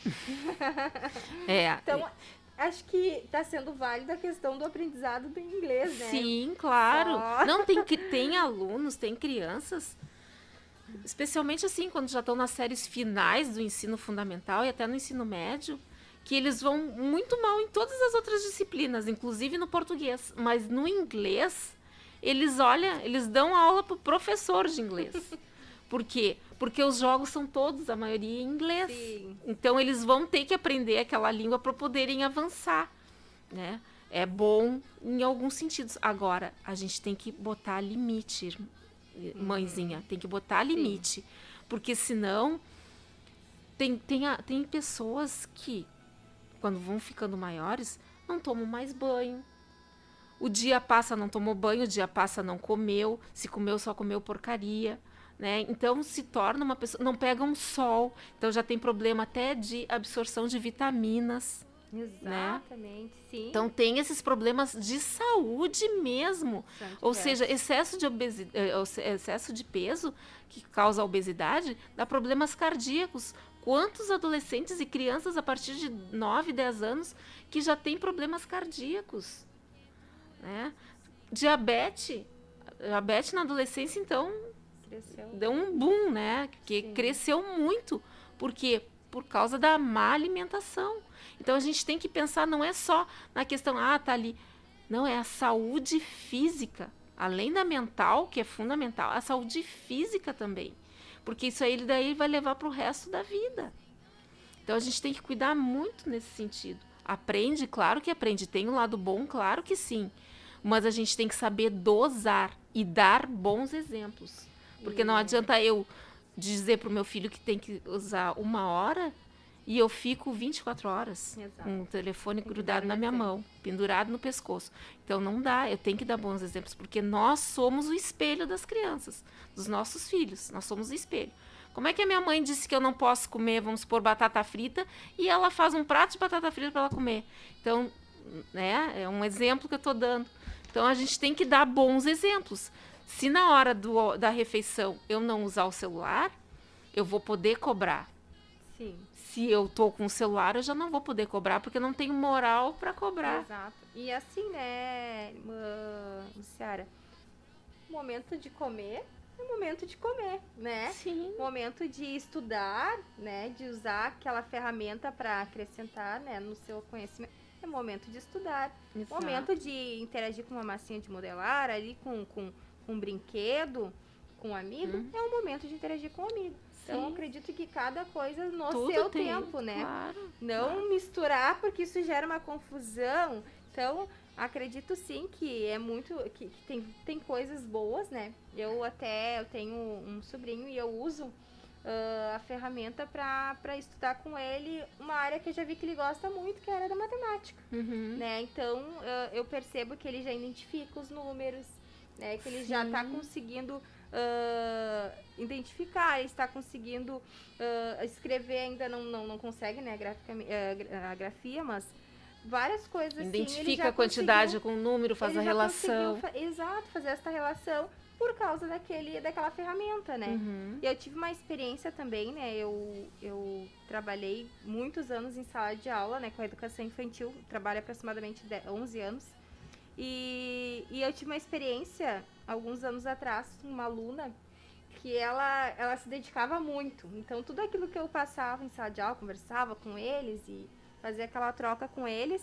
Então, acho que está sendo válida a questão do aprendizado do inglês, né?
Sim, claro. Não, tem alunos, tem crianças, especialmente assim, quando já estão nas séries finais do ensino fundamental e até no ensino médio, que eles vão muito mal em todas as outras disciplinas, inclusive no português. Mas no inglês, eles dão aula pro professor de inglês. Por quê? Porque os jogos são todos, a maioria, em inglês.
Sim.
Então, eles vão ter que aprender aquela língua para poderem avançar, né? É bom em alguns sentidos. Agora, a gente tem que botar limite, mãezinha. Tem que botar limite. Sim. Porque senão, tem pessoas que, quando vão ficando maiores, não tomam mais banho. O dia passa, não tomou banho. O dia passa, não comeu. Se comeu, só comeu porcaria. Né? Então se torna uma pessoa, não pega um sol, então já tem problema até de absorção de vitaminas.
Exatamente, né? Sim.
Então tem esses problemas de saúde mesmo. Ou seja, excesso de peso que causa obesidade dá problemas cardíacos. Quantos adolescentes e crianças a partir de 9, 10 anos que já têm problemas cardíacos? Né? Diabetes na adolescência, então deu um boom, né? Que cresceu muito. Por quê? Por causa da má alimentação. Então a gente tem que pensar, não é só na questão, tá ali. Não, é a saúde física. Além da mental, que é fundamental, a saúde física também. Porque isso aí ele daí vai levar para o resto da vida. Então a gente tem que cuidar muito nesse sentido. Aprende, claro que aprende. Tem um lado bom, claro que sim. Mas a gente tem que saber dosar e dar bons exemplos. Porque não adianta eu dizer para o meu filho que tem que usar 1 hora e eu fico 24 horas com o telefone grudado na minha mão, pendurado no pescoço. Então não dá, eu tenho que dar bons exemplos, porque nós somos o espelho das crianças, dos nossos filhos, nós somos o espelho. Como é que a minha mãe disse que eu não posso comer, vamos supor, batata frita, e ela faz um prato de batata frita para ela comer? Então, né, é um exemplo que eu estou dando. Então a gente tem que dar bons exemplos. Se na hora da refeição eu não usar o celular, eu vou poder cobrar.
Sim.
Se eu tô com o celular, eu já não vou poder cobrar, porque eu não tenho moral para cobrar.
Exato. E assim, né, Luciara, momento de comer é momento de comer, né?
Sim.
Momento de estudar, né, de usar aquela ferramenta para acrescentar, né, no seu conhecimento. É momento de estudar.
Exato.
Momento de interagir com uma massinha de modelar, ali com um brinquedo, com um amigo, é um momento de interagir com um amigo. Sim. Então, eu acredito que cada coisa no seu tempo, né?
Claro,
não misturar, porque isso gera uma confusão. Então, acredito sim que é muito... que tem coisas boas, né? Eu tenho um sobrinho e eu uso a ferramenta para estudar com ele uma área que eu já vi que ele gosta muito, que é a área da matemática. Né? Então, eu percebo que ele já identifica os números, né, que ele já está conseguindo identificar, ele está conseguindo escrever, ainda não consegue, né, a grafia, mas várias coisas
identifica
assim, ele já
a quantidade com o número, faz a relação.
Exato, fazer essa relação. por causa daquela ferramenta, né? E eu tive uma experiência também, né? Eu trabalhei muitos anos em sala de aula, né? Com a educação infantil, trabalho aproximadamente 11 anos. E eu tive uma experiência, alguns anos atrás, com uma aluna que ela se dedicava muito. Então, tudo aquilo que eu passava em sala de aula, conversava com eles e fazia aquela troca com eles,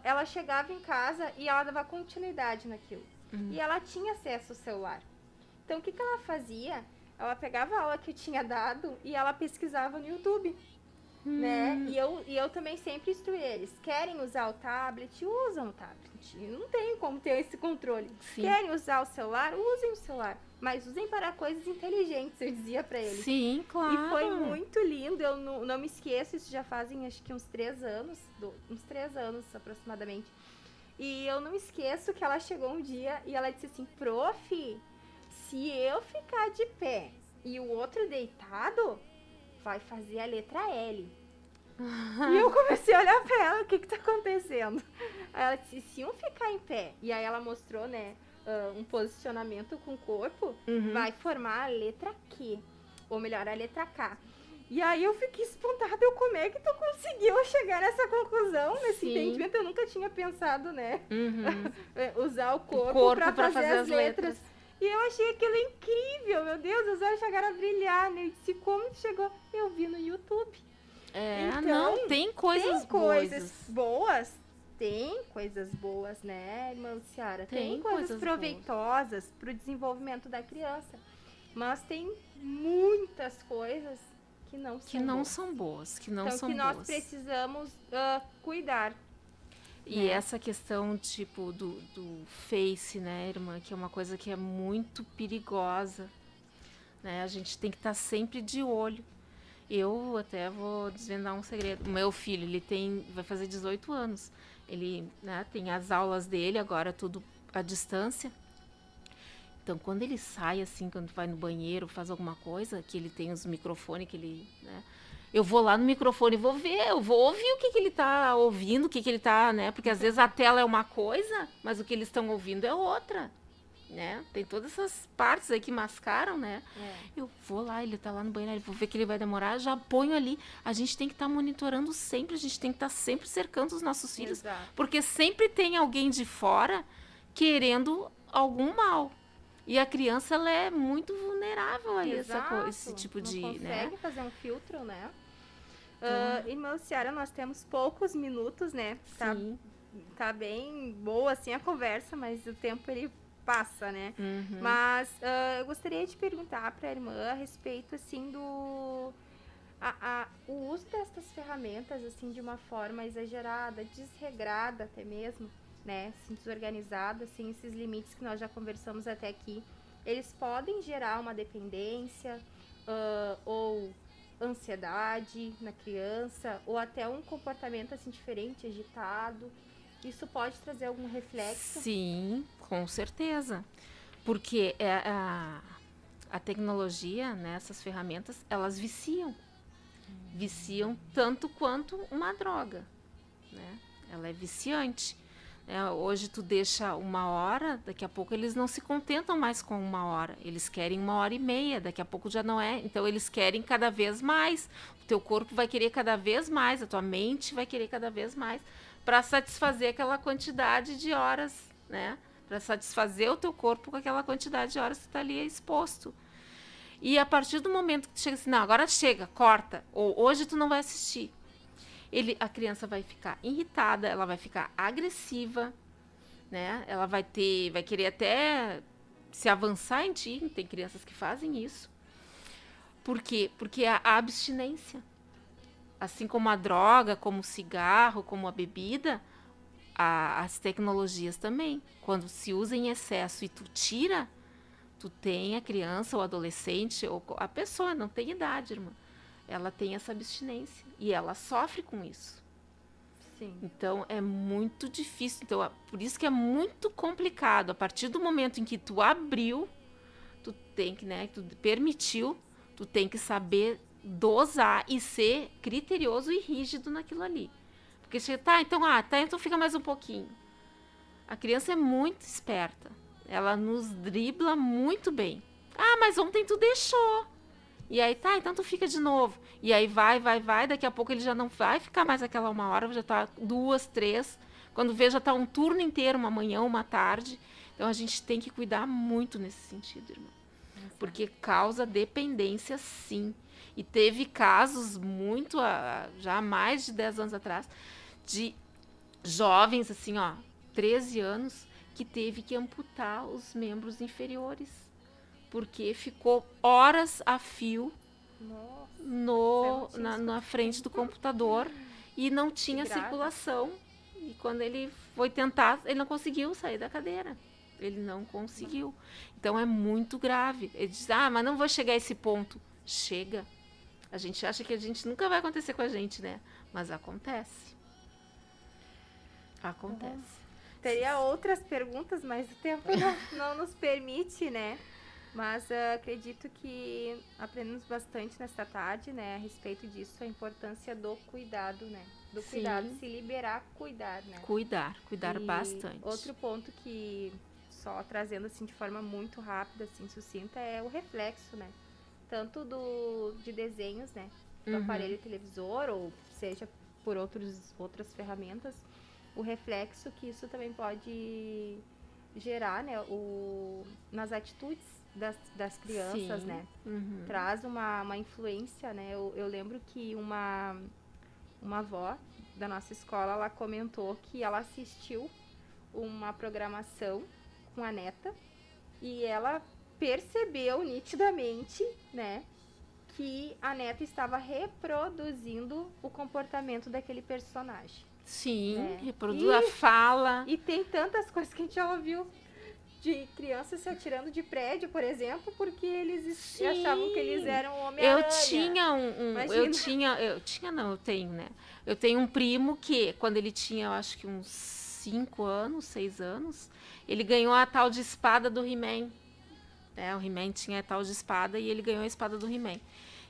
ela chegava em casa e ela dava continuidade naquilo. E ela tinha acesso ao celular. Então, o que ela fazia? Ela pegava a aula que eu tinha dado e ela pesquisava no YouTube. Né? E eu também sempre instruí eles. Querem usar o tablet? Usam o tablet. Não tem como ter esse controle. Sim. Querem usar o celular? Usem o celular. Mas usem para coisas inteligentes, eu dizia para eles.
Sim, claro.
E foi muito lindo. Eu não me esqueço, isso já fazem acho que uns 3 anos. Uns 3 anos aproximadamente. E eu não esqueço que ela chegou um dia e ela disse assim: prof, se eu ficar de pé e o outro deitado, vai fazer a letra L. E eu comecei a olhar pra ela, o que tá acontecendo? Aí ela disse, se um ficar em pé, e aí ela mostrou, né, um posicionamento com o corpo, vai formar a letra Q, ou melhor, a letra K. E aí eu fiquei espantada, como é que tu conseguiu chegar nessa conclusão, nesse entendimento? Eu nunca tinha pensado, né, usar o corpo pra fazer as letras. E eu achei aquilo incrível, meu Deus, os olhos chegaram a brilhar, né? Eu disse, como chegou? Eu vi no YouTube.
Então, não, tem coisas
boas. Tem coisas boas, né, irmã Luciara? Tem coisas proveitosas para o desenvolvimento da criança. Mas tem muitas coisas que não são boas. Que nós precisamos cuidar.
E essa questão, tipo, do Face, né, irmã, que é uma coisa que é muito perigosa, né? A gente tem que estar sempre de olho. Eu até vou desvendar um segredo. O meu filho, vai fazer 18 anos. Ele, né, tem as aulas dele, agora tudo à distância. Então, quando ele sai, assim, quando vai no banheiro, faz alguma coisa, que ele tem os microfones, que ele, né... Eu vou lá no microfone e eu vou ouvir o que ele tá ouvindo, o que ele tá, né? Porque às vezes a tela é uma coisa, mas o que eles estão ouvindo é outra, né? Tem todas essas partes aí que mascaram, né? Eu vou lá, ele tá lá no banheiro, vou ver que ele vai demorar, já ponho ali. A gente tem que estar monitorando sempre, a gente tem que estar sempre cercando os nossos filhos.
Exato.
Porque sempre tem alguém de fora querendo algum mal. E a criança, ela é muito vulnerável a esse tipo de...
Não consegue fazer um filtro, né? Irmã Luciara, nós temos poucos minutos, né?
Sim.
Tá bem boa, assim, a conversa, mas o tempo, ele passa, né? Mas eu gostaria de perguntar para a irmã a respeito, assim, o uso dessas ferramentas, assim, de uma forma exagerada, desregrada até mesmo, né, assim, desorganizado, assim, esses limites que nós já conversamos até aqui, eles podem gerar uma dependência ou ansiedade na criança, ou até um comportamento, assim, diferente, agitado. Isso pode trazer algum reflexo?
Sim, com certeza. Porque a tecnologia, né, essas ferramentas, elas viciam. Viciam tanto quanto uma droga, né? Ela é viciante. Hoje tu deixa 1 hora, daqui a pouco eles não se contentam mais com 1 hora. Eles querem 1h30, daqui a pouco já não é. Então eles querem cada vez mais. O teu corpo vai querer cada vez mais, a tua mente vai querer cada vez mais, para satisfazer aquela quantidade de horas, né? Para satisfazer o teu corpo com aquela quantidade de horas que tu tá ali exposto. E a partir do momento que tu chega assim, não, agora chega, corta, ou hoje tu não vai assistir. A criança vai ficar irritada, ela vai ficar agressiva, né? Ela vai querer até se avançar em ti. Tem crianças que fazem isso. Por quê? Porque a abstinência, assim como a droga, como o cigarro, como a bebida, as tecnologias também. Quando se usa em excesso e tu tira, tu tem a criança, ou adolescente, ou a pessoa, não tem idade, irmã. Ela tem essa abstinência e ela sofre com isso.
Sim.
Então, é muito difícil. Então, por isso que é muito complicado. A partir do momento em que tu abriu, tu tem que, né, tu permitiu, tu tem que saber dosar e ser criterioso e rígido naquilo ali. Porque então fica mais um pouquinho. A criança é muito esperta. Ela nos dribla muito bem. Ah, mas ontem tu deixou. E aí, tá, então tu fica de novo. E aí vai. Daqui a pouco ele já não vai ficar mais aquela 1 hora, já tá 2, 3. Quando vê, já tá um turno inteiro, uma manhã, uma tarde. Então a gente tem que cuidar muito nesse sentido, irmão. Porque causa dependência, sim. E teve casos já há mais de 10 anos atrás, de jovens, assim, 13 anos, que teve que amputar os membros inferiores. Porque ficou horas a fio na frente do computador e não tinha circulação. E quando ele foi tentar, ele não conseguiu sair da cadeira. Ele não conseguiu. Então é muito grave. Ele diz, mas não vou chegar a esse ponto. Chega. A gente acha que a gente nunca vai acontecer com a gente, né? Mas acontece. Acontece.
Teria outras perguntas, mas o tempo não nos permite, né? Mas acredito que aprendemos bastante nesta tarde, né? A respeito disso, a importância do cuidado, né? Do cuidado, se liberar, cuidar, né?
Cuidar bastante.
Outro ponto que, só trazendo assim de forma muito rápida, assim, sucinta, é o reflexo, né? Tanto de desenhos, né? Do aparelho televisor, ou seja, por outras ferramentas, o reflexo que isso também pode gerar, né? Nas atitudes das crianças, né? Traz uma influência, né? Eu lembro que uma avó da nossa escola, ela comentou que ela assistiu uma programação com a neta e ela percebeu nitidamente, né, que a neta estava reproduzindo o comportamento daquele personagem.
Sim, né? Reproduz a fala.
E tem tantas coisas que a gente já ouviu de crianças se atirando de prédio, por exemplo, porque eles achavam que eles eram Homem-Aranha.
Eu tenho, né? Eu tenho um primo que, quando ele tinha, eu acho que uns 5 anos, 6 anos, ele ganhou a tal de espada do He-Man. O He-Man tinha a tal de espada e ele ganhou a espada do He-Man.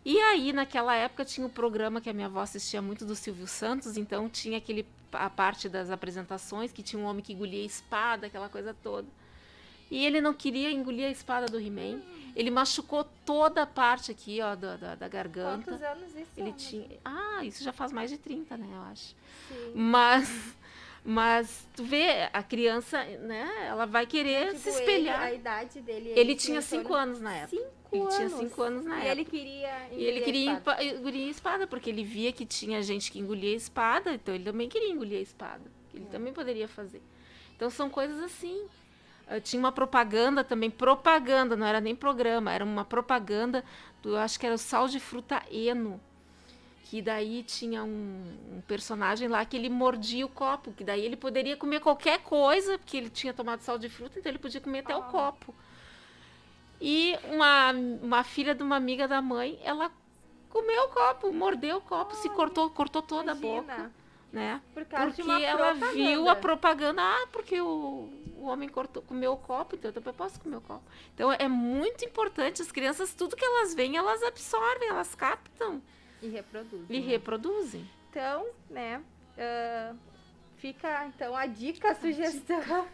E aí, naquela época, tinha o programa que a minha avó assistia muito do Silvio Santos, então tinha a parte das apresentações, que tinha um homem que engolia a espada, aquela coisa toda. E ele não queria engolir a espada do He-Man. Ele machucou toda a parte aqui, da garganta.
Quantos anos isso?
Ele tinha... isso já faz mais de 30, né, eu acho.
Sim.
Mas tu vê, a criança, né, ela vai querer se espelhar.
A idade dele...
Ele tinha 5 anos na época.
5 anos?
Tinha 5 anos na época.
E ele queria
engolir a espada, porque ele via que tinha gente que engolia a espada, então ele também queria engolir a espada. Ele também poderia fazer. Então são coisas assim. Tinha uma propaganda também, não era nem programa, era uma propaganda eu acho que era o sal de fruta Eno, que daí tinha um personagem lá que ele mordia o copo, que daí ele poderia comer qualquer coisa, porque ele tinha tomado sal de fruta, então ele podia comer até o copo. E uma filha de uma amiga da mãe, ela comeu o copo, mordeu o copo, se cortou toda a boca. Né? Porque ela viu a propaganda, porque o homem comeu o copo, então eu também posso comer o copo. Então é muito importante, as crianças, tudo que elas veem, elas absorvem, elas captam.
E reproduzem. Então, né, fica então a dica, a sugestão,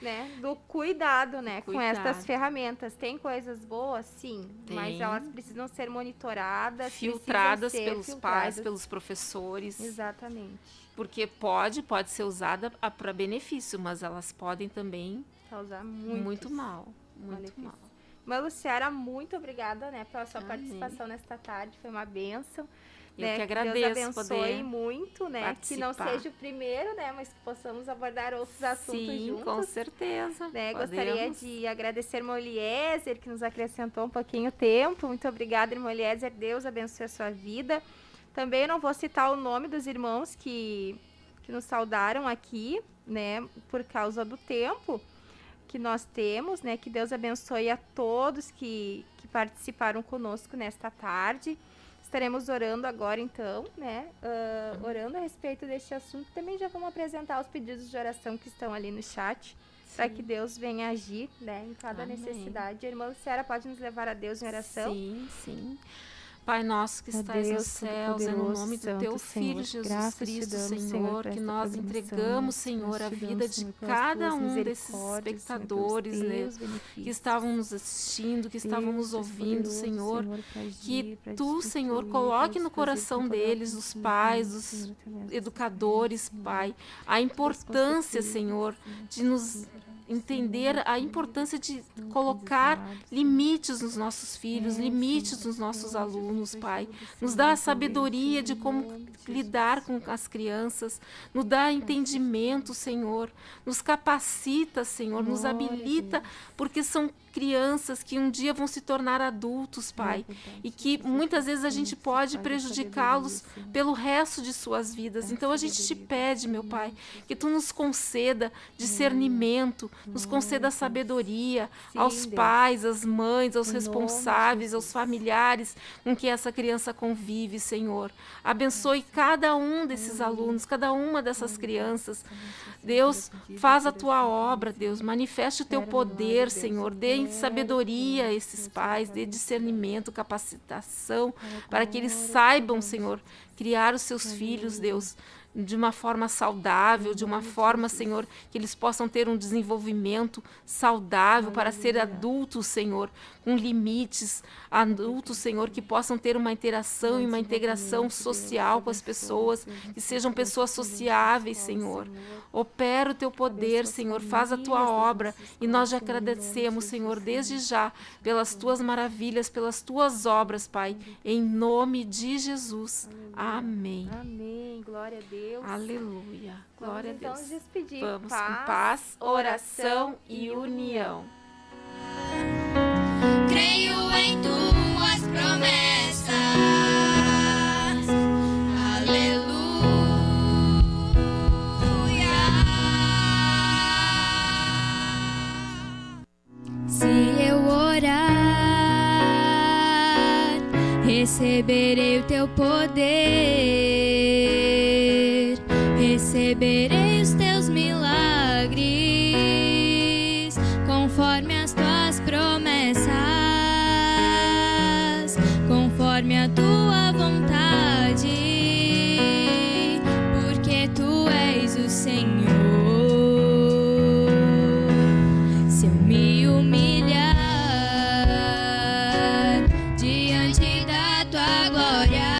né, do cuidado, né, com estas ferramentas. Tem coisas boas, sim, mas elas precisam ser monitoradas,
filtradas pelos pais, pelos professores.
Exatamente.
Porque pode ser usada para benefício, mas elas podem também
causar
muito mal. Muito mal.
Mas, Luciara, muito obrigada, né, pela sua participação nesta tarde. Foi uma bênção.
Eu que agradeço.
Deus abençoe muito, né?
Participar.
Que não seja o primeiro, né? Mas que possamos abordar outros assuntos juntos.
Sim, com certeza.
Né? Gostaria de agradecer ao irmão Eliezer, que nos acrescentou um pouquinho o tempo. Muito obrigada, irmão Eliezer. Deus abençoe a sua vida. Também não vou citar o nome dos irmãos que nos saudaram aqui, né? Por causa do tempo que nós temos, né? Que Deus abençoe a todos que participaram conosco nesta tarde. Estaremos orando agora, então, né? Orando a respeito deste assunto. Também já vamos apresentar os pedidos de oração que estão ali no chat, para que Deus venha agir, né, em cada necessidade. A irmã Luciara pode nos levar a Deus em oração?
Sim. Pai nosso que estais nos céus, é no nome do Teu Filho Jesus Cristo, Senhor, que nós entregamos, Senhor, a vida de cada um desses espectadores, né, que estavam nos assistindo, que estavam nos ouvindo, Senhor, que Tu, Senhor, coloque no coração deles, dos pais, dos educadores, Pai, a importância, Senhor, de nos entender a importância de colocar limites nos nossos filhos, limites nos nossos alunos, Pai. Nos dá a sabedoria de como lidar com as crianças, nos dá entendimento, Senhor, nos capacita, Senhor, nos habilita, porque são crianças que um dia vão se tornar adultos, Pai, e que muitas vezes a gente pode prejudicá-los pelo resto de suas vidas. Então a gente te pede, meu Pai, que Tu nos conceda discernimento, nos conceda sabedoria aos pais, às mães, aos responsáveis, aos familiares com que essa criança convive, Senhor. Abençoe cada um desses alunos, cada uma dessas crianças. Deus, faz a Tua obra, Deus, manifeste o Teu poder, Senhor, dê sabedoria a esses pais, dê discernimento, capacitação, para que eles saibam, Senhor, criar os seus filhos, Deus, de uma forma saudável, de uma forma, Senhor, que eles possam ter um desenvolvimento saudável para ser adultos, Senhor, com limites, adultos, Senhor, que possam ter uma interação e uma integração social com as pessoas, que sejam pessoas sociáveis, Senhor. Opera o Teu poder, Senhor, faz a Tua obra, e nós já agradecemos, Senhor, desde já, pelas Tuas maravilhas, pelas Tuas obras, Pai, em nome de Jesus. Amém.
Amém. Glória a Deus.
Aleluia. Glória a Deus.
Vamos então despedir.
Vamos com paz, oração e união.
Creio em Tuas promessas. Aleluia. Se eu orar, receberei o Teu poder, receberei os Teus milagres, conforme as Tuas promessas, conforme a Tua vontade, porque Tu és o Senhor.